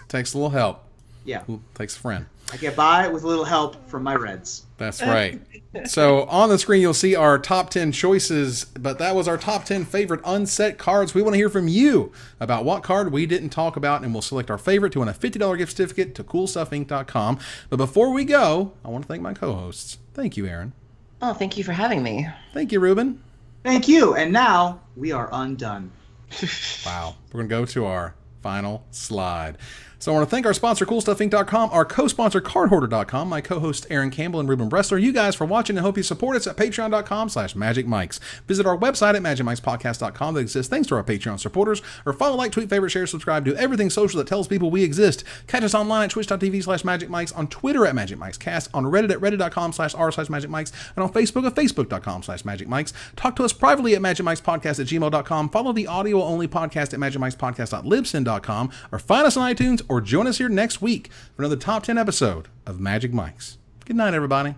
Takes a little help. Yeah. Takes a friend. I get by with a little help from my reds. That's right. So on the screen, you'll see our top 10 choices, but that was our top 10 favorite unset cards. We want to hear from you about what card we didn't talk about, and we'll select our favorite to win a $50 gift certificate to CoolStuffInc.com. But before we go, I want to thank my co-hosts. Thank you, Aaron. Oh, thank you for having me. Thank you, Ruben. Thank you. And now we are undone. Wow. We're going to go to our final slide. So I want to thank our sponsor, CoolStuffInc.com, our co-sponsor, CardHoarder.com, my co-host, Aaron Campbell and Ruben Bressler, you guys for watching, and hope you support us at Patreon.com/MagicMikes. Visit our website at MagicMikesPodcast.com that exists thanks to our Patreon supporters, or follow, like, tweet, favorite, share, subscribe, do everything social that tells people we exist. Catch us online at Twitch.tv/MagicMikes, on Twitter at MagicMikesCast, on Reddit at Reddit.com/r/MagicMikes, and on Facebook at Facebook.com/MagicMikes. Talk to us privately at MagicMikesPodcast@gmail.com. Follow the audio-only podcast at MagicMikesPodcast.libsyn.com, or find us on iTunes, or join us here next week for another top 10 episode of Magic Mikes. Good night, everybody.